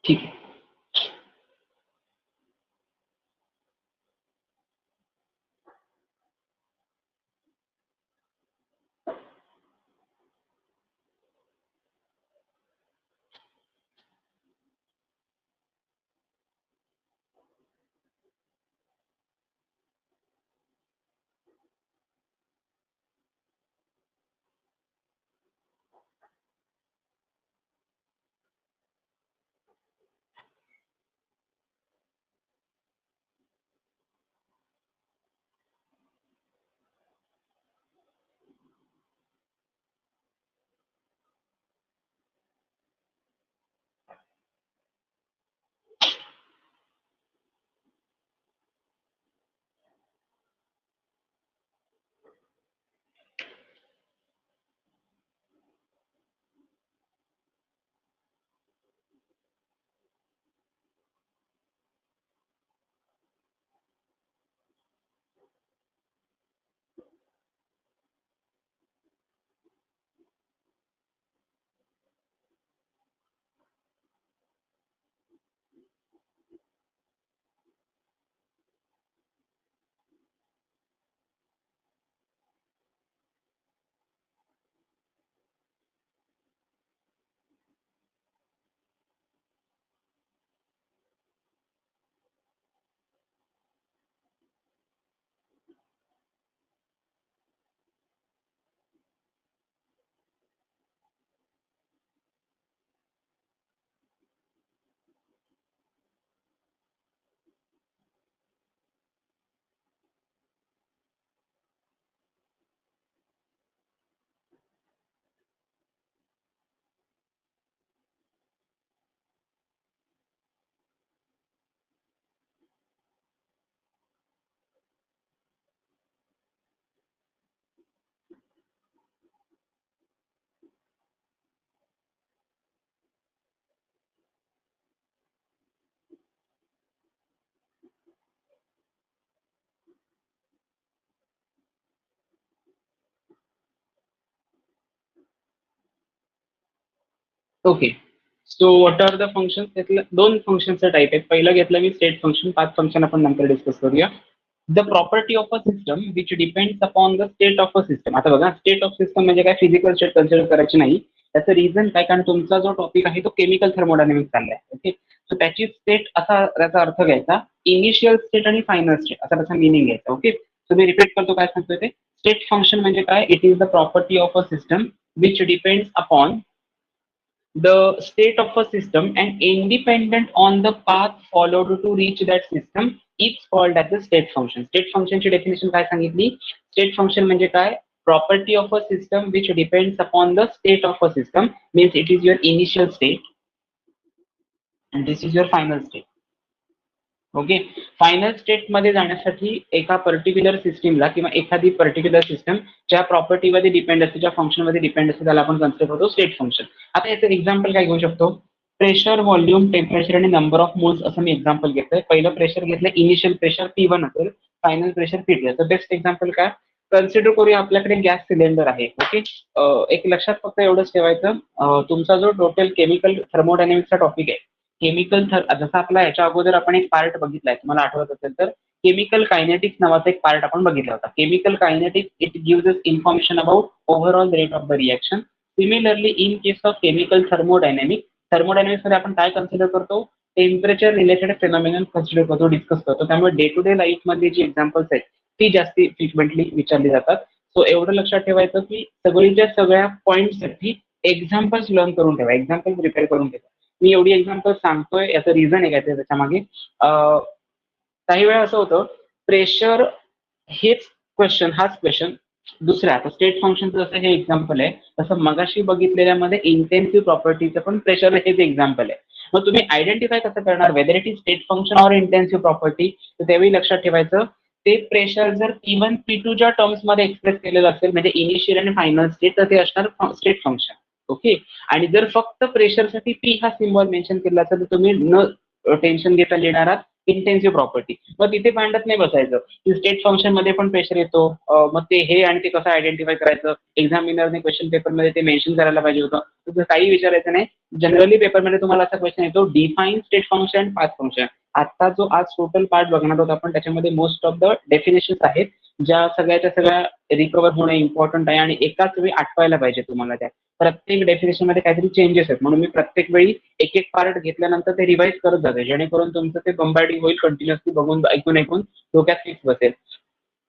ठीक आहे, okay. So what are the function? त्यातलं 2 फंक्शनचा टाइप आहेत. पहिलं घेतलं मी स्टेट फंक्शन, 5 फंक्शन आपण नंतर डिस्कस करूया. The property of a system which depends upon the state of a system. आता बघा, स्टेट ऑफ सिस्टम म्हणजे काय, फिजिकल स्टेट कन्सिडर करायची नाही. त्याचं रिझन काय, कारण तुमचा जो टॉपिक आहे तो केमिकल थर्मोडायनेमिक्स चाललाय. ओके. सो त्याची स्टेट असा त्याचा अर्थ घ्यायचा, इनिशियल स्टेट आणि फायनल स्टेट असा त्याचा मिनिंग घ्यायचा. ओके. सो मी रिपीट करतो काय सांगतोय ते. स्टेट फंक्शन म्हणजे काय, it is the property of a system which depends upon the state of a system and independent on the path followed to reach that system is called as the state function. State function ची definition काय सांगितली? State function म्हणजे काय? Property of a system which depends upon the state of a system, means it is your initial state and this is your final state. Okay. Final state मध्ये जाण्यासाठी एका पर्टिक्युलर सिस्टीमला किंवा एखादी पर्टिक्युलर सिस्टम ज्या प्रॉपर्टीमध्ये डिपेंड असते, ज्या फंक्शनमध्ये डिपेंड असते, त्याला आपण कन्सिडर करतो स्टेट फंक्शन. आता याचं एक्झाम्पल काय घेऊ शकतो? प्रेशर, व्हॉल्यूम, टेम्परेचर आणि नंबर ऑफ मोल्स असं मी एक्झाम्पल घेतोय. पहिलं प्रेशर घेतलं, इनिशियल प्रेशर P1 असेल, फायनल प्रेशर P2. तर बेस्ट एक्झाम्पल काय, कन्सिडर करूया आपल्याकडे गॅस सिलेंडर आहे. ओके. एक लक्षात फक्त एवढंच ठेवायचं, तुमचा जो टोटल केमिकल थर्मोडायनेमिक्सचा टॉपिक आहे, केमिकल जसं आपला याच्या अगोदर आपण एक पार्ट बघितलाय, तुम्हाला आठवत असेल तर, केमिकल कायनेटिक्स नावाचा एक पार्ट आपण बघितला होता. Chemical kinetics it gives us information about overall rate of the reaction. Similarly in case of chemical thermodynamics, thermodynamics मध्ये आपण काय कन्सिडर करतो? टेम्परेचर रिलेटेड फेनॉमिनन कन्सिडर करतो, डिस्कस करतो. त्यामुळे डे टू डे लाईफ मध्ये जी एक्झाम्पल्स आहेत ती जास्ती फ्रिक्वेंटली विचारली जातात. सो एवढं लक्षात ठेवायचं की सगळीच्या सगळ्या पॉईंटसाठी एक्झाम्पल्स लर्न करून ठेवा, एक्झाम्पल प्रिपेअर करून ठेवा. मी एवढी एक्झाम्पल सांगतोय, याचं रिझन आहे काय त्याच्या मागे. काही वेळा असं होतं, प्रेशर हेच क्वेश्चन, हाच क्वेश्चन दुसऱ्या, आता स्टेट फंक्शनचं जसं हे एक्झाम्पल आहे, तसं मगाशी बघितलेल्यामध्ये इंटेन्सिव्ह प्रॉपर्टीचं पण प्रेशर हेच एक्झाम्पल आहे. मग तुम्ही आयडेंटिफाय कसं करणार whether it is state function or intensive property? तर त्यावेळी लक्षात ठेवायचं, ते प्रेशर जर P1 P2 च्या टर्म्स मध्ये एक्सप्रेस केलेलं असेल, म्हणजे इनिशियल आणि फायनल स्टेट, तर ते असणार स्टेट फंक्शन. ओके. आणि जर फक्त प्रेशरसाठी P हा सिम्बॉल मेन्शन केला असेल, तर तुम्ही न टेन्शन घेता लिहिणार आहात इंटेन्सिव्ह प्रॉपर्टी. मग तिथे भांडत नाही बसायचं की स्टेट फंक्शन मध्ये पण प्रेशर येतो, मग ते हे आणि ते कसं आयडेंटिफाय करायचं, एक्झामिनरने क्वेश्चन पेपरमध्ये ते मेन्शन करायला पाहिजे होतं. तुझं काही विचारायचं नाही. जनरली पेपरमध्ये तुम्हाला असा क्वेश्चन येतो, define state function, path function. आता जो आज टोटल पार्ट बघणार आहोत आपण, त्याच्यामध्ये मोस्ट ऑफ द डेफिनेशन्स आहेत, ज्या सगळ्याच्या सगळ्या रिकवर होणं इम्पॉर्टंट आहे आणि एकाच वेळी आठवायला पाहिजे तुम्हाला. त्या प्रत्येक डेफिनेशन मध्ये काहीतरी चेंजेस आहेत, म्हणून मी प्रत्येक वेळी एक एक पार्ट घेतल्यानंतर ते रिवाइज करत जाते, जेणेकरून तुमचं ते बंबार्डिंग होईल, कंटिन्युअसली बघून ऐकून ऐकून डोक्यात फिक्स बसेल.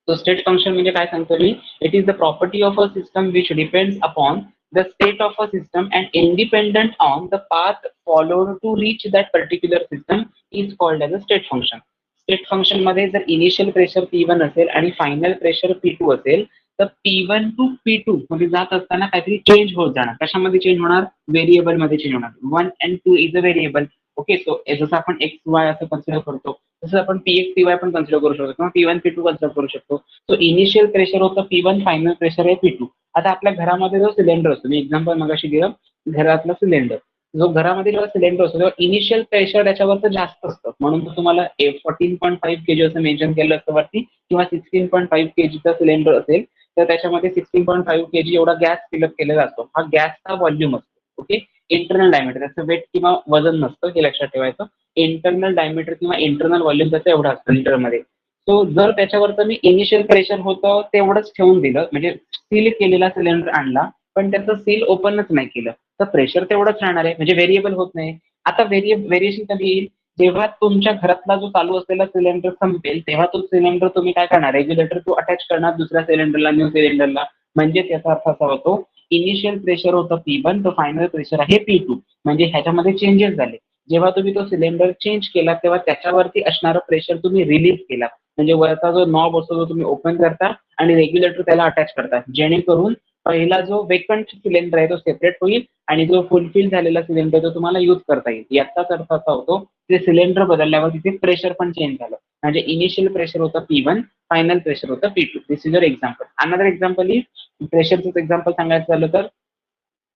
तो स्टेट फंक्शन म्हणजे काय सांगतो मी, it is the property of a system which depends upon the state of a system and independent on the path followed to reach that particular system is called as a state function. State function मध्ये जर इनिशियल प्रेशर P1 असेल आणि फायनल प्रेशर P2 असेल, तर P1 टू P2 मध्ये जात असताना काहीतरी चेंज होत जाणार. कशामध्ये चेंज होणार? व्हेरिएबल मध्ये चेंज होणार. 1 and 2 is a variable. Okay. So जसं आपण एक्स वाय असं कन्सिडर करतो, तसं आपण Px Py पण कन्सिडर करू शकतो किंवा P1 P2 कन्सिडर करू शकतो. सो इनिशियल प्रेशर होतं P1, फायनल प्रेशर आहे P2. आता आपल्या घरामध्ये जो सिलेंडर असतो, मी एक्झाम्पल मगाशी दिलं, घरातला सिलेंडर, जो घरामध्ये जेव्हा सिलेंडर असतो तेव्हा इनिशियल प्रेशर त्याच्यावर जास्त असतं, म्हणून तुम्हाला 14.5 kg असं मेन्शन केलं असतं वरती, किंवा 16.5 kgचा सिलेंडर असेल तर त्याच्यामध्ये 16.5 kg एवढा गॅस फिलअप केलेला असतो. हा गॅसचा व्हॉल्यूम असतो. ओके. इंटरनल डायमीटर, त्याचं वेट किंवा वजन नसतं, हे लक्षात ठेवायचं. इंटरनल डायमीटर किंवा इंटरनल व्हॉल्यूम त्याचं एवढं असतं लिटरमध्ये. सो जर त्याच्यावरचं मी इनिशियल प्रेशर होतं तेवढंच ठेवून दिलं, म्हणजे सील केलेला सिलेंडर आणला पण त्याचं सील ओपनच नाही केलं, तर प्रेशर तेवढंच राहणार आहे, म्हणजे व्हेरिएबल होत नाही. आता व्हेरिएशन कधी येईल? जेव्हा तुमच्या घरातला जो चालू असलेला सिलेंडर संपेल, तेव्हा तो सिलेंडर तुम्ही काय करणार, रेग्युलेटर तो अटॅच करणार दुसऱ्या सिलेंडरला, न्यू सिलेंडरला. म्हणजे त्याचा अर्थ असा होतो, इनिशियल प्रेशर होतं P1, तो फायनल प्रेशर आहे P2, म्हणजे ह्याच्यामध्ये चेंजेस झाले. जेव्हा तुम्ही तो सिलेंडर चेंज केला तेव्हा त्याच्यावरती असणारं प्रेशर तुम्ही रिलीज केला, म्हणजे वरचा जो नॉब असतो तो तुम्ही ओपन करता आणि रेग्युलेटर त्याला अटॅच करता, जेणेकरून पहिला जो वेकंट सिलेंडर आहे तो सेपरेट होईल आणि जो फुलफिल झालेला सिलेंडर तो तुम्हाला यूज करता येईल. याचाच अर्थ असा होतो, ते सिलेंडर बदलल्यावर तिथे प्रेशर पण चेंज झालं, म्हणजे इनिशियल प्रेशर होतं P1, फायनल प्रेशर होतं P2. This is your example. Another example is प्रेशरचं एक्झाम्पल सांगायचं झालं तर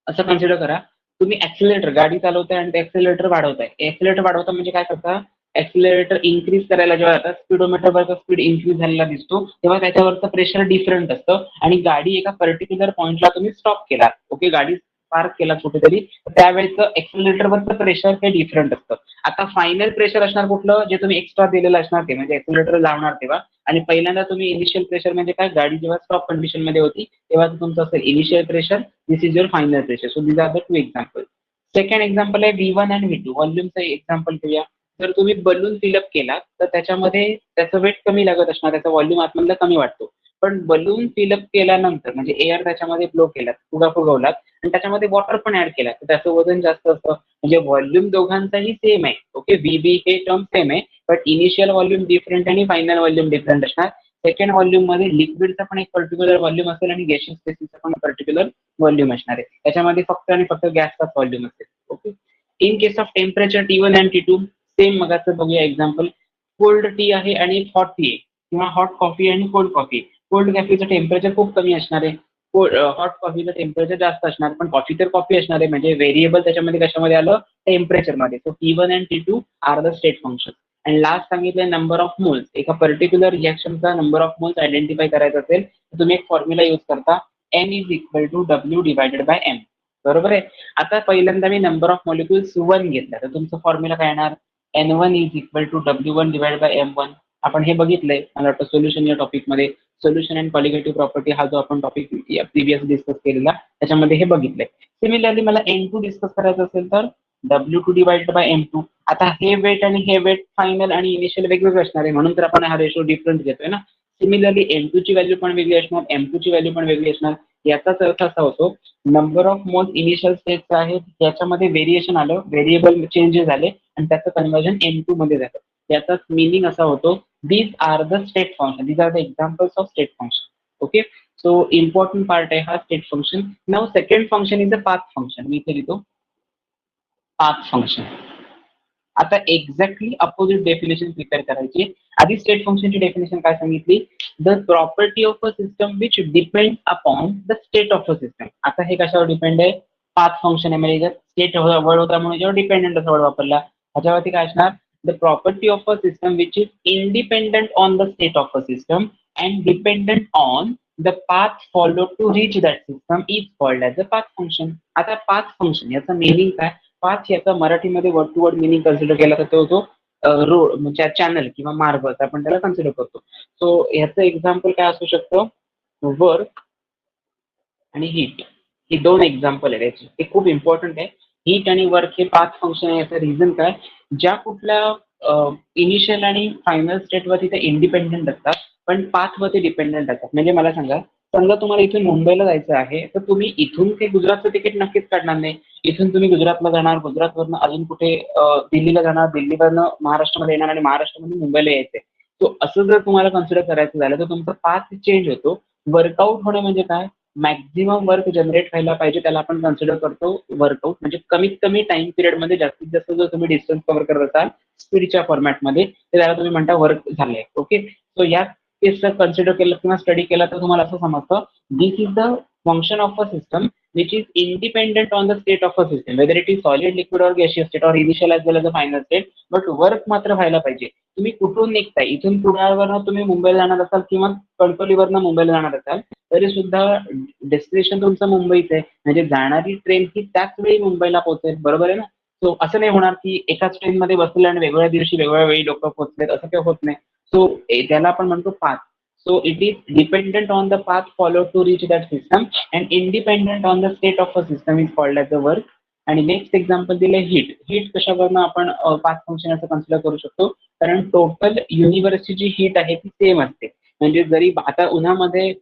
असं कन्सिडर करा, तुम्ही ऍक्सिलेटर गाडी चालवताय आणि ते ऍक्सिलेटर वाढवताय. ऍक्सिलेटर वाढवता म्हणजे काय करता, ऍक्सिलेटर इन्क्रीज करायला जेव्हा जातात, स्पीडोमीटरवरचा स्पीड इन्क्रीज झालेला दिसतो, तेव्हा त्याच्यावरचं प्रेशर डिफरंट असतं आणि गाडी एका पर्टिक्युलर पॉईंटला तुम्ही स्टॉप केला. ओके. गाडी पार्क केला कुठेतरी, त्यावेळेचं एक्सेलरेटरवरचं प्रेशर हे डिफरंट असतं. आता फायनल प्रेशर असणार कुठलं, जे तुम्ही एक्स्ट्रा दिलेलं असणार ते, म्हणजे एक्सेलरेटर लावणार तेव्हा. आणि पहिल्यांदा तुम्ही इनिशियल प्रेशर म्हणजे काय, गाडी जेव्हा स्टॉप कंडिशन मध्ये होती तेव्हा तुमचं असेल initial pressure, this is your final pressure. So these are the two example. Second example आहे V1 आणि V2. व्हॉल्यूमचं एक्झाम्पल घेऊया. जर तुम्ही बलून फिलअप केला तर त्याच्यामध्ये त्याचं वेट कमी लागत असणार, त्याचा व्हॉल्यूम आतमधला कमी वाटतो. पण बलून फिलअप केल्यानंतर म्हणजे एअर त्याच्यामध्ये फ्लो केलात, फुगवलात आणि त्याच्यामध्ये वॉटर पण ऍड केला तर त्याचं वजन जास्त असतं. म्हणजे व्हॉल्यूम दोघांचाही सेम आहे. ओके, VB हे टर्म सेम आहे, बट इनिशियल व्हॉल्यूम डिफरंट आणि फायनल व्हॉल्यूम डिफरंट असणार. सेकंड व्हॉल्यूम मध्ये लिक्विडचा पण एक पर्टिक्युलर व्हॉल्यूम असेल आणि गॅशियस स्पेसिसचा पण पर्टिक्युलर व्हॉल्यूम असणार आहे. त्याच्यामध्ये फक्त आणि फक्त गॅसचाच व्हॉल्यूम असेल. Okay. In case of temperature T1 आणि T2 सेम मगाचं बघूया एक्झाम्पल. कोल्ड टी आहे आणि हॉट टी आहे, किंवा हॉट कॉफी आणि कोल्ड कॉफी. कोल्ड कॉफीचं टेम्परेचर खूप कमी असणार आहे, हॉट कॉफीचं टेम्परेचर जास्त असणार. पण कॉफी तर कॉफी असणार आहे, म्हणजे व्हेरिएबल त्याच्यामध्ये कशामध्ये आलं, टेम्परेचरमध्ये. सो T1 आणि T2 are the state function. आणि लास्ट सांगितलं नंबर ऑफ मोल्स. एका पर्टिक्युलर रिएक्शनचा नंबर ऑफ मोल्स आयडेंटिफाय करायचा असेल तर तुम्ही एक फॉर्म्युला यूज करता, N is equal to W divided by M. बरोबर आहे. आता पहिल्यांदा मी नंबर ऑफ मॉलिक्युल्स 1 घेतला तर तुमचं फॉर्म्युला काय येणार, N1 is equal to W1 divide by M1. आपण हे बघितलंय मला वाटतं सोल्युशन या टॉपिकमध्ये. सोल्युशन अँड कॉलिगेटिव्ह प्रॉपर्टी हा जो आपण टॉपिक प्रिव्हियस डिस्कस केलेला त्याच्यामध्ये हे बघितलंय. सिमिलरली मला N2 डिस्कस करायचं असेल तर W2 डिवाइड बाय M2. आता हे वेट आणि हे वेट फायनल आणि इनिशियल वेगवेगळे असणार आहे, म्हणून तर आपण हा रेशो डिफरंट घेतोय ना. सिमिलरली N2 ची व्हॅल्यू पण वेगळी असणार, M2 ची व्हॅल्यू पण वेगळी असणार. याचाच अर्थ असा होतो, नंबर ऑफ मोल्स इनिशियल स्टेटचे आहेत त्याच्यामध्ये व्हेरिएशन आलं, व्हेरिएबल चेंजेस झाले आणि त्याचं कन्वर्जन N2 मध्ये झालं. याचाच मिनिंग असा होतो, these are the state function, these are the examples of state function. Okay, so important part आहे हा state function. Now second function is the path function. मी इथे लिहितो path function. आता एक्झॅक्टली अपोजिट डेफिनेशन प्रिपेअर करायची. आधी स्टेट फंक्शनची डेफिनेशन काय सांगितली, the property of a system which depend upon the state of a system. आता हे कशावर डिपेंड आहे, पाथ फंक्शन आहे, म्हणजे स्टेट वर्ड होता म्हणून याच्यावर डिपेंडंट असा वर्ड वापरला. ह्याच्यावरती काय असणार, the property of a system which is independent on the state of a system and dependent on the path follow to reach that system is called as a path function. आता पाथ फंक्शन याचा मिनिंग काय, पाथ याचा मराठीमध्ये word to word meaning consider केला तर तो रोड म्हणजे चॅनल किंवा मार्ग असं आपण त्याला कन्सिडर करतो. सो ह्याचं एक्झाम्पल काय असू शकतं, वर्क आणि हीट. ही दोन एक्झाम्पल आहेत याची, हे खूप इम्पॉर्टंट आहे. हीट आणि वर्क हे पाथ फंक्शन आहे. याचं रिझन काय, ज्या कुठल्या इनिशियल आणि फायनल स्टेटवरती ते इंडिपेंडेंट असतात पण पाथवरती डिपेंडेंट असतात. म्हणजे मला सांगा, समजा तुम्हाला इथून मुंबईला जायचं आहे तर तुम्ही इथून ते गुजरातचं तिकीट नक्कीच काढणार नाही. इथून तुम्ही गुजरातला जाणार, गुजरातवरनं अजून कुठे दिल्लीला जाणार, दिल्लीवरनं महाराष्ट्रामध्ये येणार आणि महाराष्ट्रामधून मुंबईला यायचंय. सो असं जर तुम्हाला कन्सिडर करायचं झालं तर तुमचा पाथ चेंज होतो. वर्कआउट होणं म्हणजे काय, मॅक्झिमम वर्क जनरेट व्हायला पाहिजे त्याला आपण कन्सिडर करतो वर्कआउट. म्हणजे कमीत कमी टाइम पिरियडमध्ये जास्तीत जास्त जर तुम्ही डिस्टन्स कव्हर करत असाल स्पीडच्या फॉर्मॅटमध्ये तर त्याला तुम्ही म्हणता वर्क झालंय. ओके, सो या केसला कन्सिडर केलं किंवा स्टडी केला तर तुम्हाला असं समजतं, this is the function of a system which is independent on the state of a system, whether it is solid, liquid or gaseous state or initial as well as the final state, but work मात्र व्हायला पाहिजे. तुम्ही कुठून निघताय, इथून कुडाळवरनं तुम्ही मुंबईला जाणार असाल किंवा कणकवलीवरनं मुंबईला जाणार असाल तरी सुद्धा डेस्टिनेशन तुमचं मुंबईच आहे, म्हणजे जाणारी ट्रेन ही त्याच वेळी मुंबईला पोहोचेल. बरोबर आहे ना. सो असं नाही होणार की एकाच ट्रेनमध्ये बसले आणि वेगवेगळ्या दिवशी वेगवेगळ्या वेळी लोक पोहोचलेत, असं काही होत नाही. सो त्याला आपण म्हणतो path. So it is dependent on the path followed to reach that system and independent on the state of a system is called as a work. आणि नेक्स्ट एक्झाम्पल दिले हीट. हीट कशावरनं आपण पाथ फंक्शन असं कन्सिडर करू शकतो, कारण टोटल युनिव्हर्सची जी हीट आहे ती सेम असते. म्हणजे जरी आता उन्हामध्ये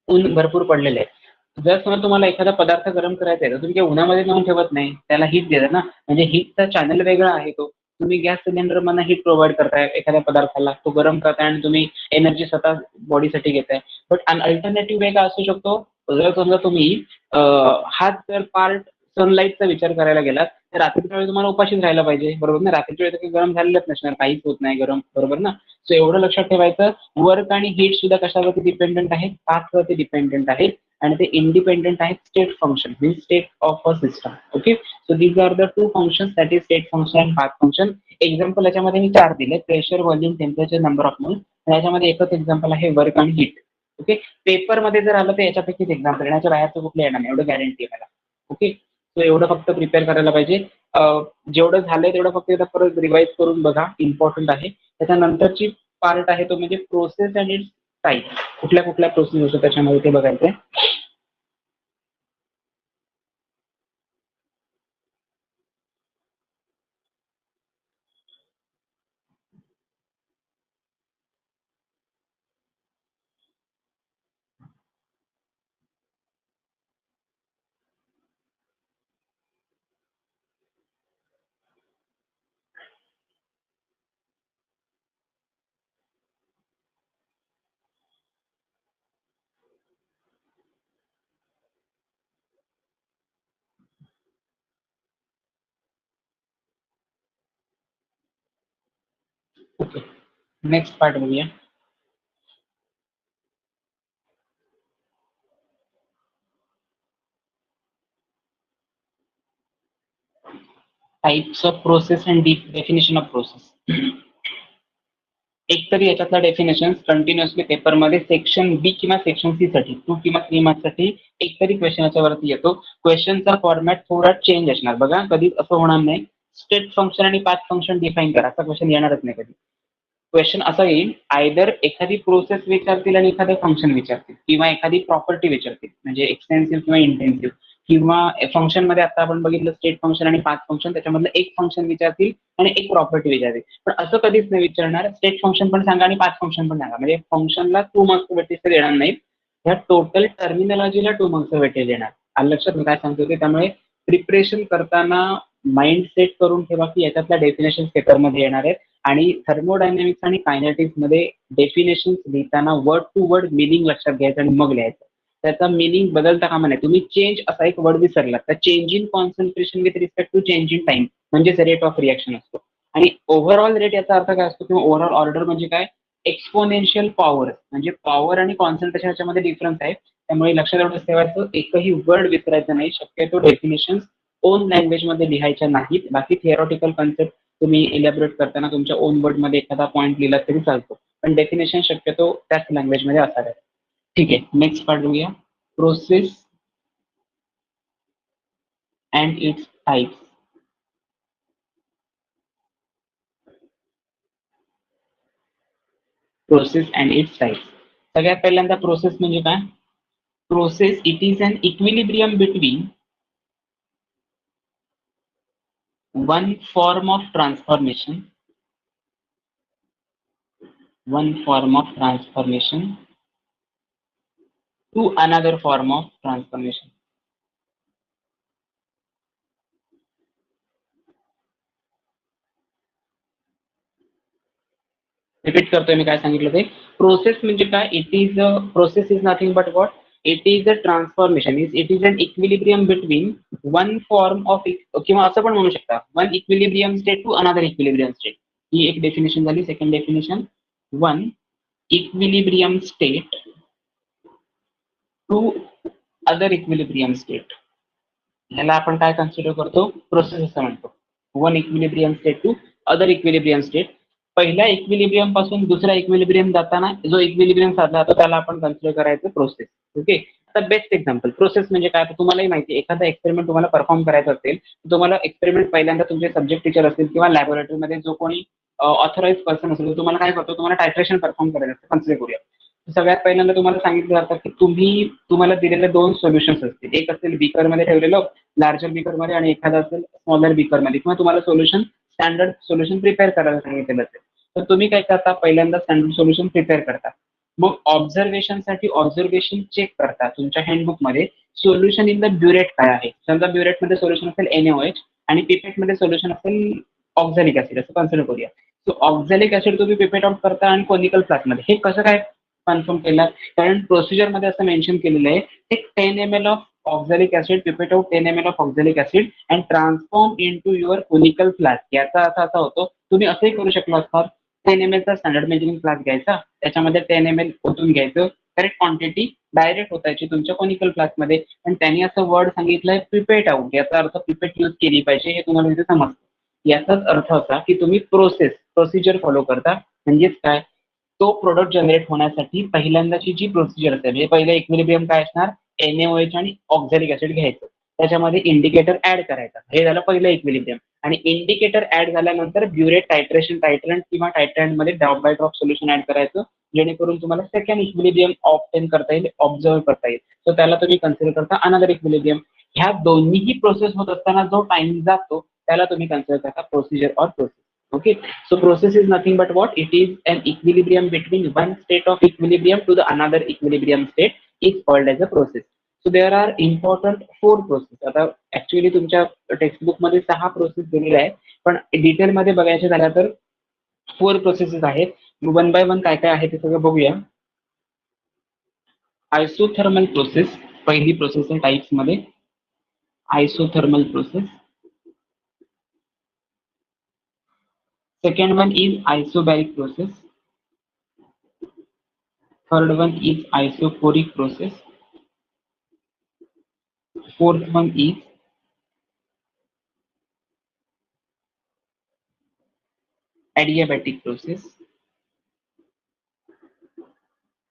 ऊन भरपूर पडलेलं आहे, जर समजा तुम्हाला एखादा पदार्थ गरम करायचा आहे तर तुम्ही उन्हामध्ये नेऊन ठेवत नाही, त्याला हीट देता ना. म्हणजे हीटचा चॅनल वेगळा आहे. तो तुम्ही गॅस सिलेंडर मधून हीट प्रोव्हाइड करताय एखाद्या पदार्थाला, तो गरम करताय आणि तुम्ही एनर्जी स्वतः बॉडीसाठी घेताय. बट अल्टरनेटिव्ह वे काय असू शकतो, जर समजा तुम्ही हाच जर पार्ट सनलाईटचा विचार करायला गेलात तर रात्रीच्या वेळी तुम्हाला उपाशीच राहायला पाहिजे. बरोबर ना, रात्रीच्या वेळी काही गरम झालेलंच नसणार, काहीच होत नाही गरम. बरोबर ना. सो एवढं लक्षात ठेवायचं, वर्क आणि हीट सुद्धा कशावरती डिपेंडंट आहे, पाथवरती डिपेंडंट आहे आणि ते इंडिपेंडंट आहेत state function, means state of a system. Okay, so these are the two functions, that is state function and path function. Example याच्यामध्ये मी 4 दिले, pressure, volume, temperature, number of mole. याच्यामध्ये एकच एक्झाम्पल आहे वर्क आणि हीट. ओके. पेपरमध्ये जर आलं तर याच्यापैकीच एक्झाम्पल येण्याच्या बाहेरचं कुठलं येणार नाही, एवढं गॅरंटी आहे मला. ओके. सो एवढं फक्त प्रिपेअर करायला पाहिजे. जेवढं झालंय तेवढं फक्त एकदा परत रिवाईज करून बघा, इम्पॉर्टंट आहे. त्याच्यानंतरची पार्ट आहे तो म्हणजे प्रोसेस अँड इट्स टाईप. कुठल्या कुठल्या प्रोसेस होतं त्याच्यामध्ये ते बघायचं आहे. ओके. नेक्स्ट पार्ट बघूया. Types of process and definition of process. एक तरी याच्यातला डेफिनेशन कंटिन्युअसली पेपरमध्ये सेक्शन बी किंवा सेक्शन सी साठी 2 किंवा 3 मार्क्स साठी एक तरी क्वेश्चन याच्यावरती येतो. क्वेश्चनचा फॉर्मॅट थोडा चेंज असणार. बघा, कधीच असं होणार नाही स्टेट फंक्शन आणि पाथ फंक्शन डिफाईन करा असा क्वेश्चन येणारच नाही कधी. क्वेश्चन असा येईल, आयदर एखादी प्रोसेस विचारतील आणि एखादं फंक्शन विचारतील, किंवा एखादी प्रॉपर्टी विचारतील, म्हणजे एक्सटेन्सिव्ह किंवा इंटेन्सिव्ह, किंवा फंक्शन मध्ये आता आपण बघितलं स्टेट फंक्शन आणि पाथ फंक्शन, त्याच्यामधलं एक फंक्शन विचारतील आणि एक प्रॉपर्टी विचारतील. पण असं कधीच नाही विचारणार स्टेट फंक्शन पण सांगा आणि पाथ फंक्शन पण सांगा, म्हणजे फंक्शनला 2 मार्क्स वेटेज तर येणार नाही, ह्या टोटल टर्मिनॉलॉजीला 2 मार्क्स वेटेज येणार. आलं लक्षात मी काय सांगतो ते. त्यामुळे प्रिपरेशन करताना माइंड सेट करून ठेवा की याच्यातल्या डेफिनेशन पेपरमध्ये येणार आहेत, आणि थर्मोडायनेमिक्स आणि कायनेटिक्स मध्ये डेफिनेशन लिहिताना वर्ड टू वर्ड मिनिंग लक्षात घ्यायचं आणि मग लिहायचं. त्याचा मिनिंग बदलता कामा नये. तुम्ही चेंज असा एक वर्ड विसरला तर change in concentration with respect to change in time म्हणजेच रेट ऑफ रिॲक्शन असतो. आणि ओव्हरऑल रेट याचा अर्थ काय असतो, किंवा ओव्हरऑल ऑर्डर म्हणजे काय, एक्सपोनेन्शियल पॉवर, म्हणजे पॉवर आणि कॉन्सन्ट्रेशन याच्यामध्ये डिफरन्स आहे. त्यामुळे लक्षात एवढंच ठेवायचं, एकही वर्ड विसरायचं नाही. शक्यतो डेफिनेशन ओन लँग्वेज मध्ये लिहायच्या नाहीत. बाकी थिअरॉटिकल कन्सेप्ट तुम्ही इलॅबोरेट करताना तुमच्या ओन वर्ड मध्ये एखादा पॉईंट लिहिला तरी चालतो, पण डेफिनेशन शक्यतो त्याच लँग्वेज मध्ये असणार आहे. ठीक आहे. नेक्स्ट पार्ट बघूया. Process and its types. Process and its types. सगळ्यात पहिल्यांदा प्रोसेस म्हणजे काय. Process it is an equilibrium between one form of transformation to another form of transformation. Repeat करतोय मी काय सांगितलं ते. प्रोसेस म्हणजे काय, it is a process is nothing but what, it is a transformation, it is an equilibrium between one form of, किंवा असं पण म्हणू शकता one equilibrium state to another equilibrium state. ही एक डेफिनेशन झाली. Second definition, one equilibrium state to other equilibrium state. याला आपण काय कन्सिडर करतो, प्रोसेस असं म्हणतो. One equilibrium state to other equilibrium state. पहिल्या इक्विलिब्रियम पासून दुसऱ्या इक्विलिब्रियम जाताना जो इक्विलिब्रियम साधला जातो त्याला आपण कन्सिडर करायचं प्रोसेस. ओके. आता बेस्ट एक्झाम्पल प्रोसेस म्हणजे काय, तुम्हालाही माहिती, एखादा एक्सपेरिमेंट तुम्हाला परफॉर्म करायचा असेल, तुम्हाला एक्सपेरिमेंट पहिल्यांदा तुमचे सब्जेक्ट टीचर असतील किंवा लॅबोरेटरीमध्ये जो कोणी ऑथराइज पर्सन असेल, तुम्हाला काय करतो, तुम्हाला टायट्रेशन परफॉर्म करायचं असतं. कन्सिडर करूया. सगळ्यात पहिल्यांदा तुम्हाला सांगितलं जातं की तुम्हाला दिलेले 2 सोल्युशन्स असतील. एक असेल बीकर मध्ये ठेवलेलं, लार्जर बीकर मध्ये, आणि एखादा असेल स्मॉलर बीकर मध्ये, किंवा तुम्हाला स्टँडर्ड सोल्युशन प्रिपेअर करायला सांगितलेलं असेल. तर तुम्ही काय करता, पहिल्यांदा स्टँडर्ड सोल्युशन प्रिपेअर करता. मग ऑब्झर्वेशनसाठी ऑब्झर्वेशन चेक करता तुमच्या हँडबुक मध्ये सोल्युशन इन द ब्युरेट काय आहे. समजा ब्युरेट मध्ये सोल्युशन असेल NaOH आणि पिपेट मध्ये सोल्युशन असेल ऑक्झॅलिक ऍसिड, असं कन्सिडर करूया. सो ऑक्झॅलिक ऍसिड तुम्ही पिपेट आउट करता आणि कोनिकल फ्लास्क मध्ये. हे कसं काय कन्फर्म केलं, कारण प्रोसिजर मध्ये असं मेन्शन केलेलं आहे, take 10 ml of oxalic acid, pipette out 10 ml of oxalic acid and transform into your conical flask. याचा अर्थ असा होतो, तुम्ही असंही करू शकला असतात, 10 ml चा स्टँडर्ड मेजरिंग फ्लास्क घ्यायचा, त्याच्यामध्ये 10 ml ओतून घ्यायचं, करेक्ट क्वांटिटी डायरेक्ट होतायची तुमच्या कोनिकल फ्लास्क मध्ये. पण त्यांनी असं वर्ड सांगितलंय पिपेट आउट, याचा अर्थ पिपेट यूज केली पाहिजे, हे तुम्हाला इथे समजतं. याचाच अर्थ असा की तुम्ही प्रोसिजर फॉलो करता. म्हणजेच काय, तो प्रोडक्ट जनरेट होण्यासाठी पहिल्यांदाची जी प्रोसिजर असते, म्हणजे पहिलं इक्विलिब्रियम काय असणार, NaOH आणि ऑक्झॅलिक ऍसिड घ्यायचं, त्याच्यामध्ये इंडिकेटर ऍड करायचा, हे झालं पहिलं इक्विलिब्रियम. आणि इंडिकेटर ऍड झाल्यानंतर ब्युरेट टायट्रेशन, टायट्रंट किंवा टायट्रंट मध्ये drop by drop solution add करायचं, जेणेकरून तुम्हाला सेकंड इक्विलिब्रियम ऑब्टेन करता येईल, ऑब्झर्व करता येईल. तर त्याला तुम्ही कन्सिडर करता अनदर इक्विलिब्रियम. ह्या दोन्हीही प्रोसेस होत असताना जो टाइम जातो त्याला तुम्ही कन्सिडर करता प्रोसिजर और process. Okay, so process is nothing but what? It is an equilibrium between one state of equilibrium to the another equilibrium state is called as a process. So there are important 4 process. आता ऍक्च्युअली तुमच्या टेक्स्टबुक मध्ये 6 प्रोसेस दिलेल्या आहेत, पण डिटेल मध्ये बघायचे झाल्या तर 4 प्रोसेसेस आहेत. वन बाय वन काय काय आहे ते सगळं बघूया. आयसोथर्मल प्रोसेस पहिली प्रोसेस आहे टाइप्स मध्ये, isothermal process. Second one is isobaric process. Third one is isophoric process. Fourth one is adiabatic process.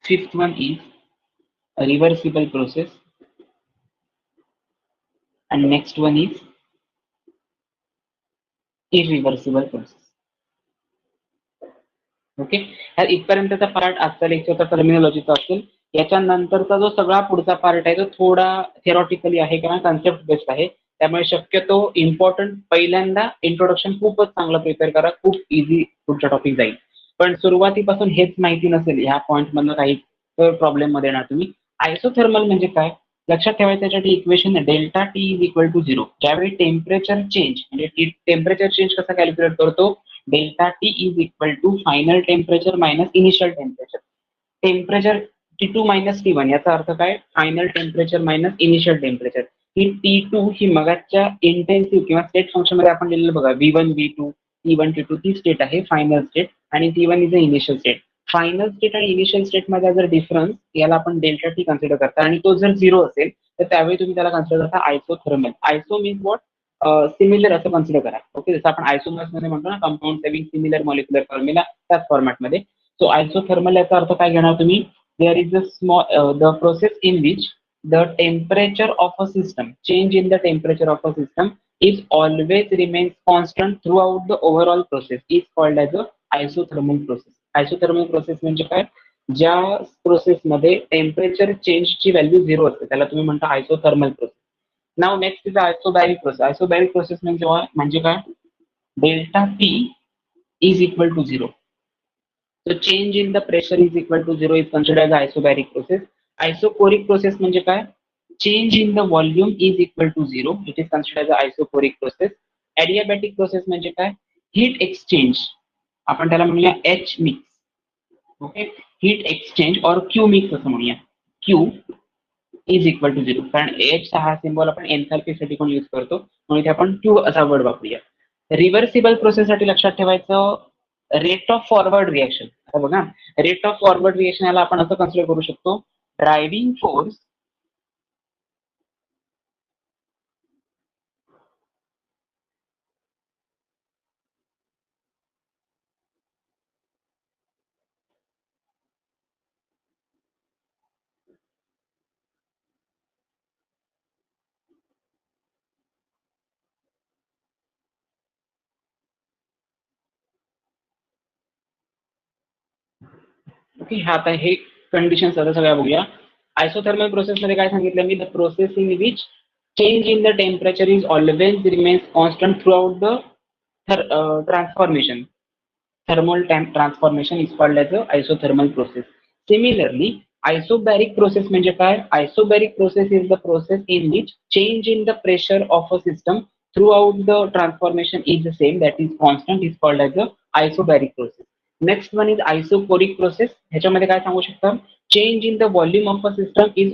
Fifth one is a reversible process. And next one is irreversible process. ओके, इथपर्यंतचा पार्ट आजचा लेक्चरचा टर्मिनॉलॉजीचा असेल. याच्यानंतरचा जो सगळा पुढचा पार्ट आहे तो थोडा थेरॉटिकली आहे किंवा कन्सेप्ट बेस्ड आहे, त्यामुळे शक्यतो इम्पॉर्टंट पहिल्यांदा इंट्रोडक्शन खूपच चांगलं प्रिपेअर करा, खूप इझी पुढचा टॉपिक जाईल. पण सुरुवातीपासून हेच माहिती नसेल ह्या पॉईंट मधनं काही प्रॉब्लेम मध्ये येणार तुम्ही. आयसोथर्मल म्हणजे काय लक्षात ठेवायचं, त्याच्यासाठी equation delta T is equal to 0. ज्यावेळी टेम्परेचर चेंज म्हणजे टेम्परेचर चेंज कसा कॅल्क्युलेट करतो, delta T is equal to final temperature minus initial temperature. Temperature T2 minus T1 याचा अर्थ काय, final temperature minus initial temperature. ही T2 ही मगाच्या इंटेन्सिव्ह किंवा स्टेट फंक्शन मध्ये आपण लिहिलेलं बघा, V1 V2 T1 T2 ती स्टेट आहे फायनल स्टेट, आणि T1 is a initial state. Final state आणि इनिशियल स्टेट मध्ये जर डिफरन्स याला आपण डेल्टा टी कन्सिडर करता, आणि तो जर 0 असेल तर त्यावेळी तुम्ही त्याला कन्सिडर करता आयसोथर्मल. आयसो मीन्स व्हॉट, सिमिलर असं कन्सिडर करा. ओके, जसं आपण आयसोमर्स मध्ये म्हणतो ना, compound saving similar molecular formula, त्याच फॉर्मॅटमध्ये. सो आयसोथर्मल याचा अर्थ काय घेणार तुम्ही, there is a small the process in which the temperature of a system, change in the temperature of a system is always remains constant throughout the overall process is called as a isothermal process. Isothermal process म्हणजे काय, ज्या प्रोसेस मध्ये टेम्परेचर चेंज ची व्हॅल्यू 0 असते त्याला तुम्ही म्हणता आयसोथर्मल प्रोसेस. नाव next is isobaric process. Isobaric process म्हणजे काय, delta T is equal to 0. So change in the pressure is equal to 0 is considered as isobaric process. Isophoric process म्हणजे काय, change in the volume is equal to 0. It is considered as isophoric process. Adiabatic process म्हणजे काय, heat exchange, आपण त्याला म्हणूया H mix. Okay, heat exchange or Q mix असं म्हणूया. Q is equal to 0, कारण H हा सिम्बॉल आपण एन्थाल्पी साठी पण यूज करतो, म्हणून इथे आपण Q असा वर्ड वापरूया. रिव्हर्सिबल प्रोसेस साठी लक्षात ठेवायचं रेट ऑफ फॉरवर्ड रिएक्शन. आता बघा, रेट ऑफ फॉरवर्ड रिएक्शन याला आपण असं कन्सिडर करू शकतो, ड्रायव्हिंग फोर्स ओके. आता हे कंडिशन सगळ्या बघूया. आयसोथर्मल प्रोसेस मध्ये काय सांगितलं मी, the process in which change in the temperature is always remains constant throughout the transformation. Thermal transformation is called as a isothermal process. Similarly, isobaric process म्हणजे काय, isobaric process is the process in which change in the pressure of a system throughout the transformation is the same, that is constant, is called as a isobaric process. Next one is isophoric process. ह्याच्यामध्ये काय सांगू शकता, change in the volume of a system is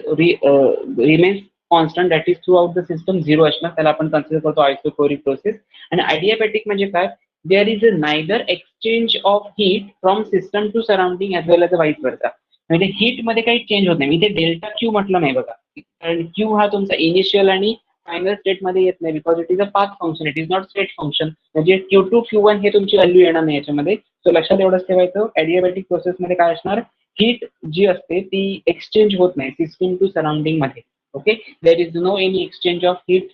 remains constant, that is throughout the system 0 असणार, त्याला आपण कन्सिडर करतो isophoric process. आणि adiabatic म्हणजे काय, there is a neither exchange of heat from system to surrounding as well as vice versa. म्हणजे हीट मध्ये काही चेंज होत नाही. इथे डेल्टा क्यू म्हटलं नाही बघा, कारण क्यू हा तुमचा इनिशियल आणि फायनल स्टेटमध्ये येत नाही because it is a path function, it is not state function. म्हणजे Q2 Q1 हे तुमची व्हॅल्यू येणार नाही याच्यामध्ये. सो लक्षात एवढंच ठेवायचं, ॲडियाबॅटिक प्रोसेसमध्ये काय असणार, हीट जी असते ती एक्सचेंज होत नाही सिस्टम टू सराउंडिंग मध्ये. Okay, there is no any exchange of heat,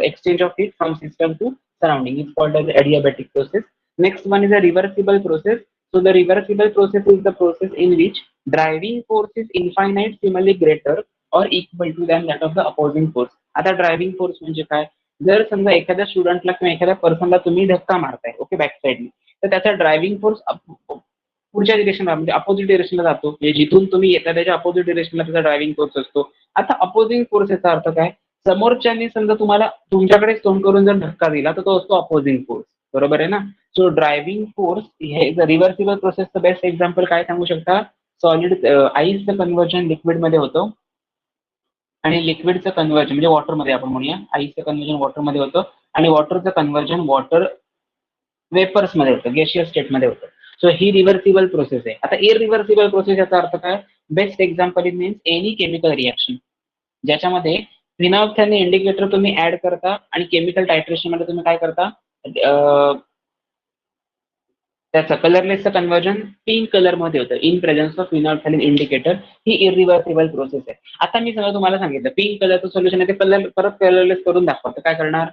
exchange of heat from system to surrounding. It's called as adiabatic process. Next one is a reversible process. So the reversible process is the process in which driving force is infinitesimally greater or equal to than that of the opposing force. आता ड्रायव्हिंग फोर्स म्हणजे काय, जर समजा एखाद्या स्टुडंटला किंवा एखाद्या पर्सनला तुम्ही धक्का मारताय ओके बॅक साईडने, तर त्याचा ड्रायव्हिंग फोर्स पुढच्या डिरेक्शनला म्हणजे अपोजिट डिरेक्शनला जातो. म्हणजे जिथून तुम्ही येता त्याच्या अपोजिट डिरेक्शनला त्याचा ड्रायव्हिंग फोर्स असतो. आता अपोजिंग फोर्स याचा अर्थ काय, समोरच्याने समजा तुम्हाला तुमच्याकडे तोंड करून जर धक्का दिला तर तो असतो अपोजिंग फोर्स, बरोबर आहे ना. सो ड्रायव्हिंग फोर्स हे रिव्हर्सिबल प्रोसेसचं बेस्ट एक्झाम्पल काय सांगू शकता, सॉलिड आईसचं कन्व्हर्जन लिक्विडमध्ये होतं आणि लिक्विडचं कन्व्हर्जन म्हणजे वॉटरमध्ये आपण म्हणूया, आईसचं कन्व्हर्जन वॉटरमध्ये होतं आणि वॉटरचं कन्व्हर्जन वॉटर वेपर्समध्ये होतं, गॅशियस स्टेटमध्ये होतं. सो ही रिव्हर्सिबल प्रोसेस आहे. आता इरिव्हर्सिबल प्रोसेस याचा अर्थ काय, best example it means any chemical reaction ज्याच्यामध्ये फिनॉल्फथॅलीन इंडिकेटर तुम्ही ऍड करता आणि केमिकल टायट्रेशन मध्ये तुम्ही काय करता, त्याचं कलरलेसचं कन्व्हर्जन पिंक कलर मध्ये होतं in presence of phenolphthalein indicator. ही इरिव्हर्सिबल प्रोसेस आहे. आता मी सगळं तुम्हाला सांगितलं, पिंक कलरचं सोल्युशन आहे ते कलर परत कलरलेस करून दाखवा, तर काय करणार,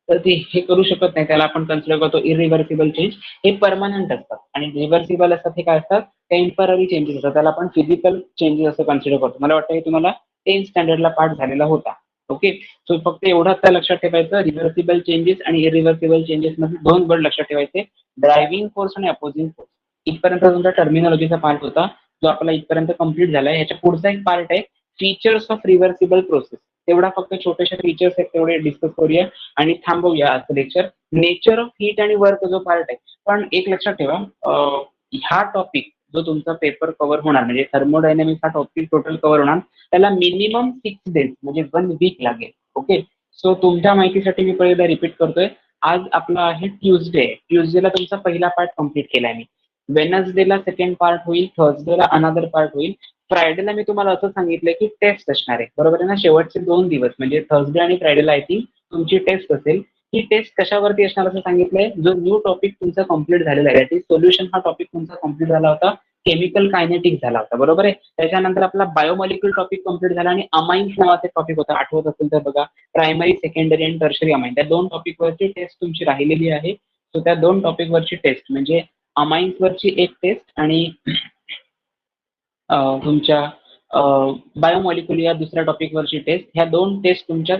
तर ते हे करू शकत नाही, त्याला आपण कन्सिडर करतो इरिव्हर्सिबल चेंज. हे परमनंट असतात आणि रिव्हर्सिबल असतात हे काय असतात, टेम्पररी चेंजेस असतात, त्याला आपण फिजिकल चेंजेस असं कन्सिडर करतो. मला वाटतं हे तुम्हाला 10th स्टँडर्डला पाठ झालेला होता. ओके, सो फक्त एवढंच त्या लक्षात ठेवायचं, रिव्हर्सिबल चेंजेस आणि इरिव्हर्सिबल चेंजेस मध्ये दोन वर्ड लक्षात ठेवायचे, ड्रायव्हिंग फोर्स आणि अपोजिंग फोर्स. इथपर्यंत तुमचा टर्मिनॉलॉजीचा पार्ट होता जो आपला इथपर्यंत कम्प्लीट झालाय. ह्याच्या पुढचा एक पार्ट आहे फीचर्स ऑफ रिव्हर्सिबल प्रोसेस. तेवढा फक्त छोटेसे फीचर्स आहेत तेवढे डिस्कस करूया आणि थांबवूया आजचं लेक्चर. नेचर ऑफ हीट आणि वर्क जो पार्ट आहे, पण एक लक्षात ठेवा, हा टॉपिक जो तुमचा पेपर कव्हर होणार म्हणजे थर्मोडायनामिक्स हा टॉपिक टोटल कव्हर होणार, त्याला मिनिमम 6 days म्हणजे 1 week लागेल. ओके, सो तुमच्या माहितीसाठी मी पहिल्यांदा रिपीट करतोय, आज आपला आहे ट्यूजडे. ट्यूजडेला तुमचा पहिला पार्ट कम्प्लीट केलाय मी, वेनसडेला सेकंड पार्ट होईल, थर्सडेला अनदर पार्ट होईल, फ्रायडेला मी तुम्हाला असं सांगितलंय की टेस्ट असणार आहे, बरोबर आहे ना. शेवटचे 2 दिवस म्हणजे थर्सडे आणि फ्रायडेला आय थिंक तुमची टेस्ट असेल. ही टेस्ट कशावरती असणार असं सांगितलंय, जो न्यू टॉपिक तुमचा कम्प्लीट झालेला आहे, दॅट इज सोल्युशन. हा टॉपिक तुमचा कम्प्लीट झाला होता, केमिकल कायनेटिक्स झाला होता, बरोबर आहे. त्याच्यानंतर आपला बायोमॉलिक्युल टॉपिक कम्प्लीट झाला आणि अमाइन्स नावाचा टॉपिक होता, आठवत असेल तर बघा, प्रायमरी, सेकंडरी आणि टर्शरी अमाइन. त्या 2 टॉपिकवरची टेस्ट तुमची राहिलेली आहे. सो त्या 2 टॉपिकवरची टेस्ट म्हणजे अमाइन्सवरची एक टेस्ट आणि तुमच्या बायोमॉलिक्युल या दुसऱ्या टॉपिकवरची टेस्ट, ह्या 2 टेस्ट तुमच्या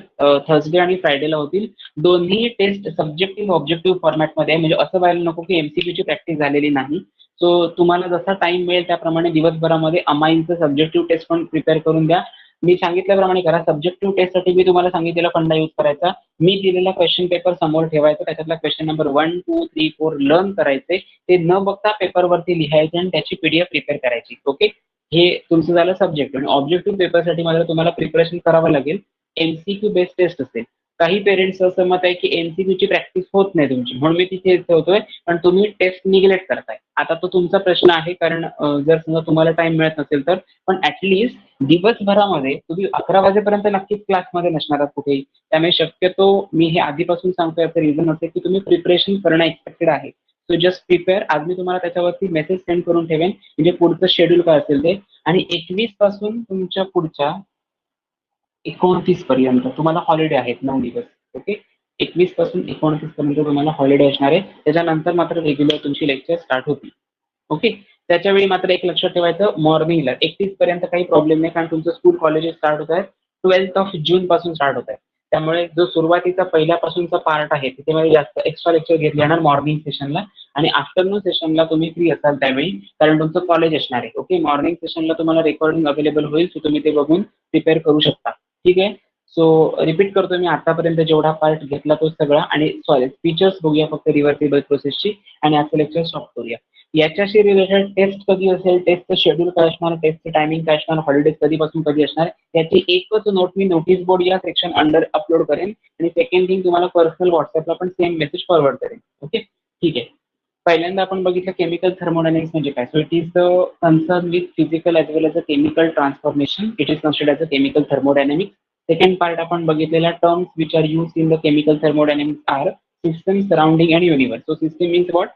थर्सडे आणि फ्रायडेला होतील. दोन्ही टेस्ट सब्जेक्टिव्ह ऑब्जेक्टिव्ह फॉर्मॅटमध्ये आहे, म्हणजे असं व्हायला नको की एमसीक्यूची प्रॅक्टिस झालेली नाही. सो तुम्हाला जसा टाइम मिळेल त्याप्रमाणे दिवसभरामध्ये अमाइनचं सब्जेक्टिव्ह टेस्ट पण प्रिपेअर करून द्या. मी सांगितल्याप्रमाणे करा. सब्जेक्टिव्ह टेस्टसाठी मी तुम्हाला सांगितलेला फंडा यूज करायचा, मी दिलेला क्वेश्चन पेपर समोर ठेवायचा, त्याच्यातला क्वेश्चन नंबर 1, 2, 3, 4 लर्न करायचे, ते न बघता पेपरवरती लिहायचे आणि त्याची पीडीएफ प्रिपेअर करायची. ओके, हे तुमचं झालं सब्जेक्ट. आणि ऑब्जेक्टिव्ह पेपरसाठी मात्र तुम्हाला प्रिपरेशन करावं लागेल. एमसीक्यू बेस्ड टेस्ट असेल. काही पेरेंट्स असं मत आहे की एमसीक्यूची प्रॅक्टिस होत नाही तुमची, म्हणून मी तिथे ठेवतोय, पण तुम्ही टेस्ट निग्लेक्ट करताय. आता तो तुमचा प्रश्न आहे, कारण जर समजा तुम्हाला टाइम मिळत नसेल तर, पण ऍटलिस्ट दिवसभरामध्ये तुम्ही 11 वाजेपर्यंत नक्कीच क्लासमध्ये नसणार आहात कुठेही. त्यामुळे शक्यतो मी हे आधीपासून सांगतोय, याचं रिझन असेल की तुम्ही प्रिपरेशन करणं एक्सपेक्टेड आहे. So just prepare. आज मी तुम्हाला त्याच्यावरती मेसेज सेंड करून ठेवेन, म्हणजे पुढचं शेड्यूल काय असेल ते. आणि 21 पासून तुमच्या पुढच्या 29 पर्यंत तुम्हाला हॉलिडे आहेत 9 दिवस. ओके, 21 पासून 29 पर्यंत तुम्हाला हॉलिडे असणार आहे. त्याच्यानंतर मात्र रेग्युलर तुमची लेक्चर स्टार्ट होतील. ओके, त्याच्यावेळी मात्र एक लक्षात ठेवायचं, मॉर्निंगला 31 पर्यंत काही प्रॉब्लेम नाही, कारण तुमचं स्कूल कॉलेजेस स्टार्ट होत आहे 12th जून पासून स्टार्ट होत आहे. त्यामुळे जो सुरुवातीचा पहिल्यापासूनचा पार्ट आहे तिथे जास्त एक्स्ट्रा लेक्चर घेतले जाणार मॉर्निंग सेशनला, आणि आफ्टरनून सेशनला तुम्ही फ्री असाल त्यावेळी, कारण तुमचं कॉलेज असणार आहे. ओके, मॉर्निंग सेशनला तुम्हाला रेकॉर्डिंग अवेलेबल होईल, सो तुम्ही ते बघून प्रिपेअर करू शकता. ठीक आहे, सो रिपीट करतो मी आतापर्यंत जेवढा पार्ट घेतला तो सगळा, आणि सॉरी फीचर्स बघूया फक्त रिव्हर्सिबल प्रोसेसची, आणि आजचं लेक्चर स्टॉप करूया. याच्याशी रिलेटेड टेस्ट कधी असेल, टेस्टचं शेड्यूल काय असणार, टेस्टचं टायमिंग काय असणार, हॉलिडेज कधीपासून कधी असणार, याची एकच नोट मी नोटीस बोर्ड या सेक्शन अंडर अपलोड करेन, आणि सेकंड थिंग तुम्हाला पर्सनल व्हॉट्सअपला पण सेम मेसेज फॉरवर्ड करेन. ओके, ठीक आहे. पहिल्यांदा आपण बघितलं केमिकल थर्मोडायनामिक्स म्हणजे काय. So it is the concern with physical as well as a chemical transformation. It is considered as a chemical thermodynamics. Second part आपण बघितलेला terms which are use in the chemical thermodynamics are system, surrounding and universe. So system means what?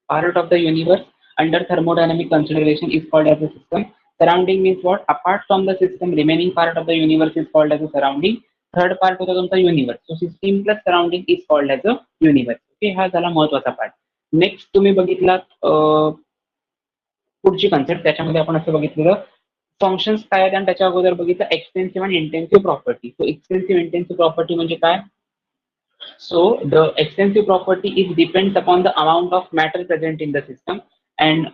Part of the universe under thermodynamic consideration is called as a system. Surrounding means what? Apart from the system, remaining part of the universe is called as a surrounding. Third part होता तुमचा universe. So system plus surrounding is called as a universe. Okay, हा झाला महत्वाचा पार्ट. नेक्स्ट तुम्ही बघितलात पुढची कन्सेप्ट, त्याच्यामध्ये आपण असं बघितलेलं फंक्शन्स काय आहेत आणि त्याच्या अगोदर बघितलं एक्सटेन्सिव्ह आणि intensive property. So extensive intensive property म्हणजे काय? So the extensive property is depends upon the amount of matter present in the system, and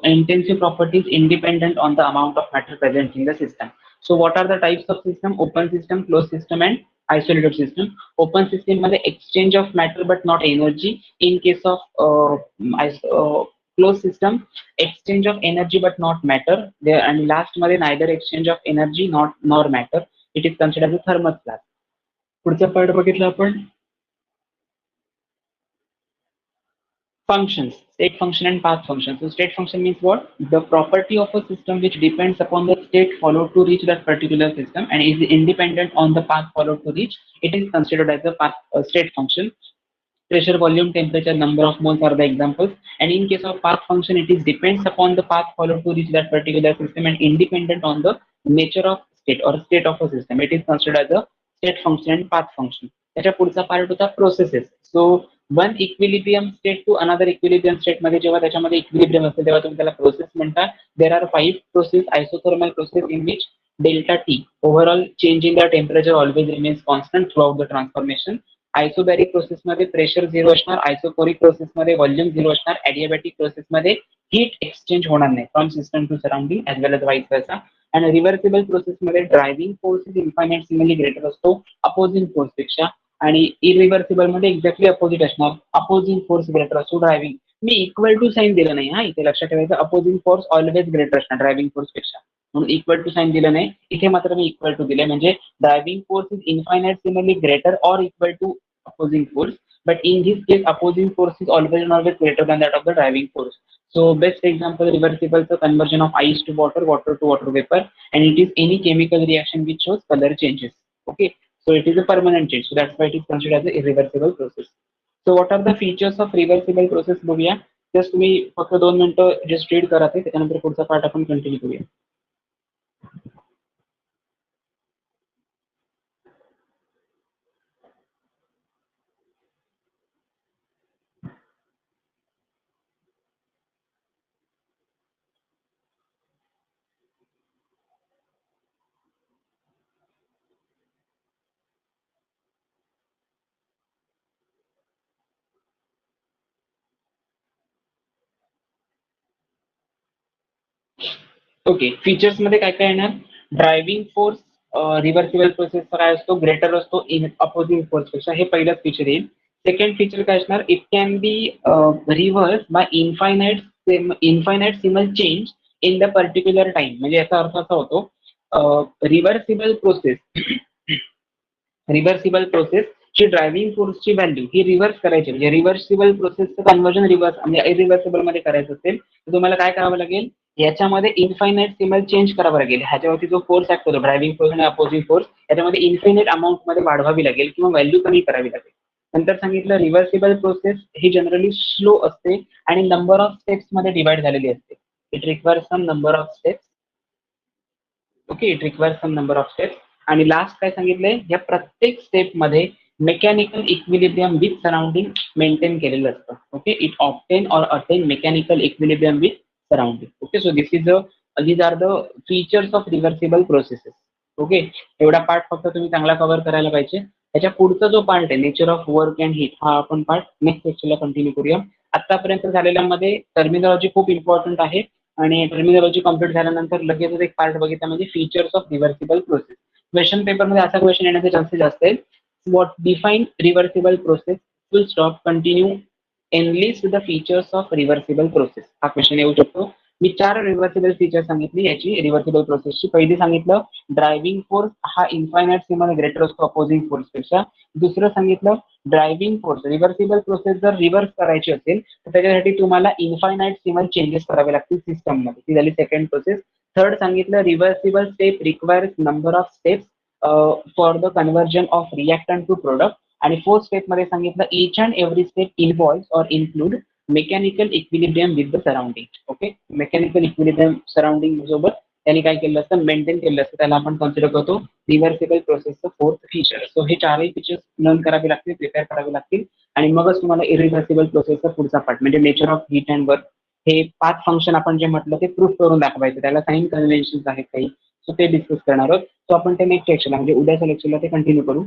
intensive property is independent on the amount of matter present in the system. So what are the types of system? Open system, closed system, and isolated system. Open system मध्ये exchange of matter but not energy. In case of closed system, exchange of energy but not matter. There and last मध्ये neither exchange of energy not nor matter. It is considered as a thermal class. पुढचा पार्ट बघितला आपण functions, state function and path function. So state function means what? The property of a system which depends upon the state followed to reach that particular system and is independent on the path followed to reach. It is considered as a path state function. Pressure, volume, temperature, number of moles are the examples. And in case of path function, it is depends upon the path followed to reach that particular system and independent on the nature of state or state of a system. It is considered as a state function and path function. त्याच्या पुढचा पार्ट होता processes. So one equilibrium state to another equilibrium state मध्ये जेव्हा त्याच्यामध्ये इक्विलिब्रियम असते तेव्हा तुम्ही त्याला प्रोसेस म्हणता. There are 5 process. Isothermal process in which delta T overall change in the temperature always remains constant throughout the transformation. Isobaric process मध्ये प्रेशर 0 असणार, आयसोकोरिक प्रोसेस मध्ये व्हॉल्यूम 0 असणार, ॲडियाबॅटिक प्रोसेस मध्ये हीट एक्सचेंज होणार नाही from system to surrounding as well as vice versa. आणि रिव्हर्सिबल प्रोसेस मध्ये driving force is infinitesimally greater असतो अपोजिंग फोर्स पेक्षा, आणि इरिव्हर्सिबल मध्ये एक्झॅक्टली अपोजिट असणार, अपोजिंग फोर्स ग्रेटर असतो ड्रायव्हिंग. मी इक्वल टू साईन दिलं नाही हा, इथे लक्षात ठेवायचं अपोजिंग फोर्स ऑलवेज ग्रेटर असणार ड्रायव्हिंग फोर्स पेक्षा, म्हणून इक्वल टू साईन दिलं नाही. इथे मात्र मी इक्वल टू दिले, म्हणजे driving force is infinitesimally greater or equal to opposing force, but in this case opposing force is always and always greater than that of the driving force. So best example, reversible the conversion of ice to water, water to water vapor, and it is any chemical reaction which shows color changes. Okay, so it is a permanent change, so that's why it is considered as a irreversible process. So what are the features of reversible process बघूया. जस्ट तुम्ही फक्त 2 मिनिटं जस्ट रीड करा ते, त्याच्यानंतर पुढचा पार्ट आपण कंटिन्यू करूया. ओके, फीचर्स मध्ये काय काय येणार? ड्रायव्हिंग फोर्स रिव्हर्सिबल प्रोसेसचा काय असतो? ग्रेटर असतो इन अपोजिंग फोर्स पेक्षा, हे पहिलंच फीचर येईल. सेकंड फीचर काय असणार? It can be reverse by infinitesimal change in the particular time. म्हणजे याचा अर्थ असा होतो, रिव्हर्सिबल प्रोसेस ची ड्रायव्हिंग फोर्सची व्हॅल्यू ही रिव्हर्स करायची, म्हणजे रिव्हर्सिबल प्रोसेसचं कन्वर्जन रिव्हर्स म्हणजे इरिव्हर्सिबल मध्ये करायचं असेल तर तुम्हाला काय करावं लागेल? याच्यामध्ये इन्फायनाइटसिमल चेंज करावं लागेल. ह्याच्यावरती जो फोर्स ऍक्ट होतो ड्रायव्हिंग फोर्स आणि अपोजिंग फोर्स, याच्यामध्ये इन्फायनाइट अमाऊंट मध्ये वाढवावी लागेल किंवा व्हॅल्यू कमी करावी लागेल. नंतर सांगितलं रिव्हर्सिबल प्रोसेस ही जनरली स्लो असते आणि नंबर ऑफ स्टेप्स मध्ये डिवाइड झालेली असते. It requires some number of steps. Okay, it requires some number of steps. आणि लास्ट काय सांगितलंय? या प्रत्येक स्टेप मध्ये mechanical equilibrium with surrounding maintain केलेलं असतं. Okay, it obtain or attain mechanical equilibrium with surrounding. Okay, so these are the features of reversible processes. Okay, एवढा पार्ट फक्त तुम्ही चांगला कव्हर करायला पाहिजे. त्याच्या पुढचा जो पार्ट आहे nature of work and heat, हा आपण पार्ट नेक्स्ट लेक्चरला कंटिन्यू करूया. आतापर्यंत झालेल्यामध्ये टर्मिनॉलॉजी खूप इम्पॉर्टंट आहे, आणि टर्मिनॉलॉजी कम्प्लीट झाल्यानंतर लगेचच एक पार्ट बघितला म्हणजे features of reversible process. Question पेपरमध्ये असा क्वेश्चन येण्याचे चान्सेस जास्त आहेत. What define reversible process, full stop, continue, analyst the features of reversible process, हा क्वेश्चन येऊ शकतो. मी 4 रिव्हर्सिबल फीचर सांगितली याची रिव्हर्सिबल प्रोसेसची. पहिली सांगितलं ड्रायव्हिंग फोर्स हा इन्फायनाइटसिमल ग्रेटर असतो अपोजिंग फोर्स पेक्षा. दुसरं सांगितलं ड्रायव्हिंग फोर्स रिव्हर्सिबल प्रोसेस जर रिव्हर्स करायची असेल तर त्याच्यासाठी तुम्हाला इन्फायनाइटसिमल चेंजेस करावे लागतील सिस्टम मध्ये, ती झाली सेकंड प्रोसेस. थर्ड सांगितलं reversible step requires number of steps for the conversion of reactant to product. आणि फोर्थ स्टेपमध्ये सांगितलं each and every step involves or include mechanical equilibrium with the surrounding. Okay, mechanical equilibrium surrounding सोबत त्यांनी काय केलं असतं, मेंटेन केलं असतं. त्याला आपण कन्सिडर करतो रिव्हर्सिबल प्रोसेसचं फोर्थ फीचर. सो हे चारही फीचर्स लर्न करावे लागतील, प्रिपेअर करावे लागतील, आणि मगच तुम्हाला इरिव्हर्सिबल प्रोसेसचा पुढचा पार्ट म्हणजे nature of heat and work हे 5 फंक्शन आपण जे म्हटलं ते प्रूफ करून दाखवायचं. त्याला साइन कन्व्हेन्शन्स आहेत काही, सो ते डिस्कस करणार आहोत. सो आपण ते नेक्स्ट लेक्चरला म्हणजे उद्याच्या लेक्चरला ते कंटिन्यू करू.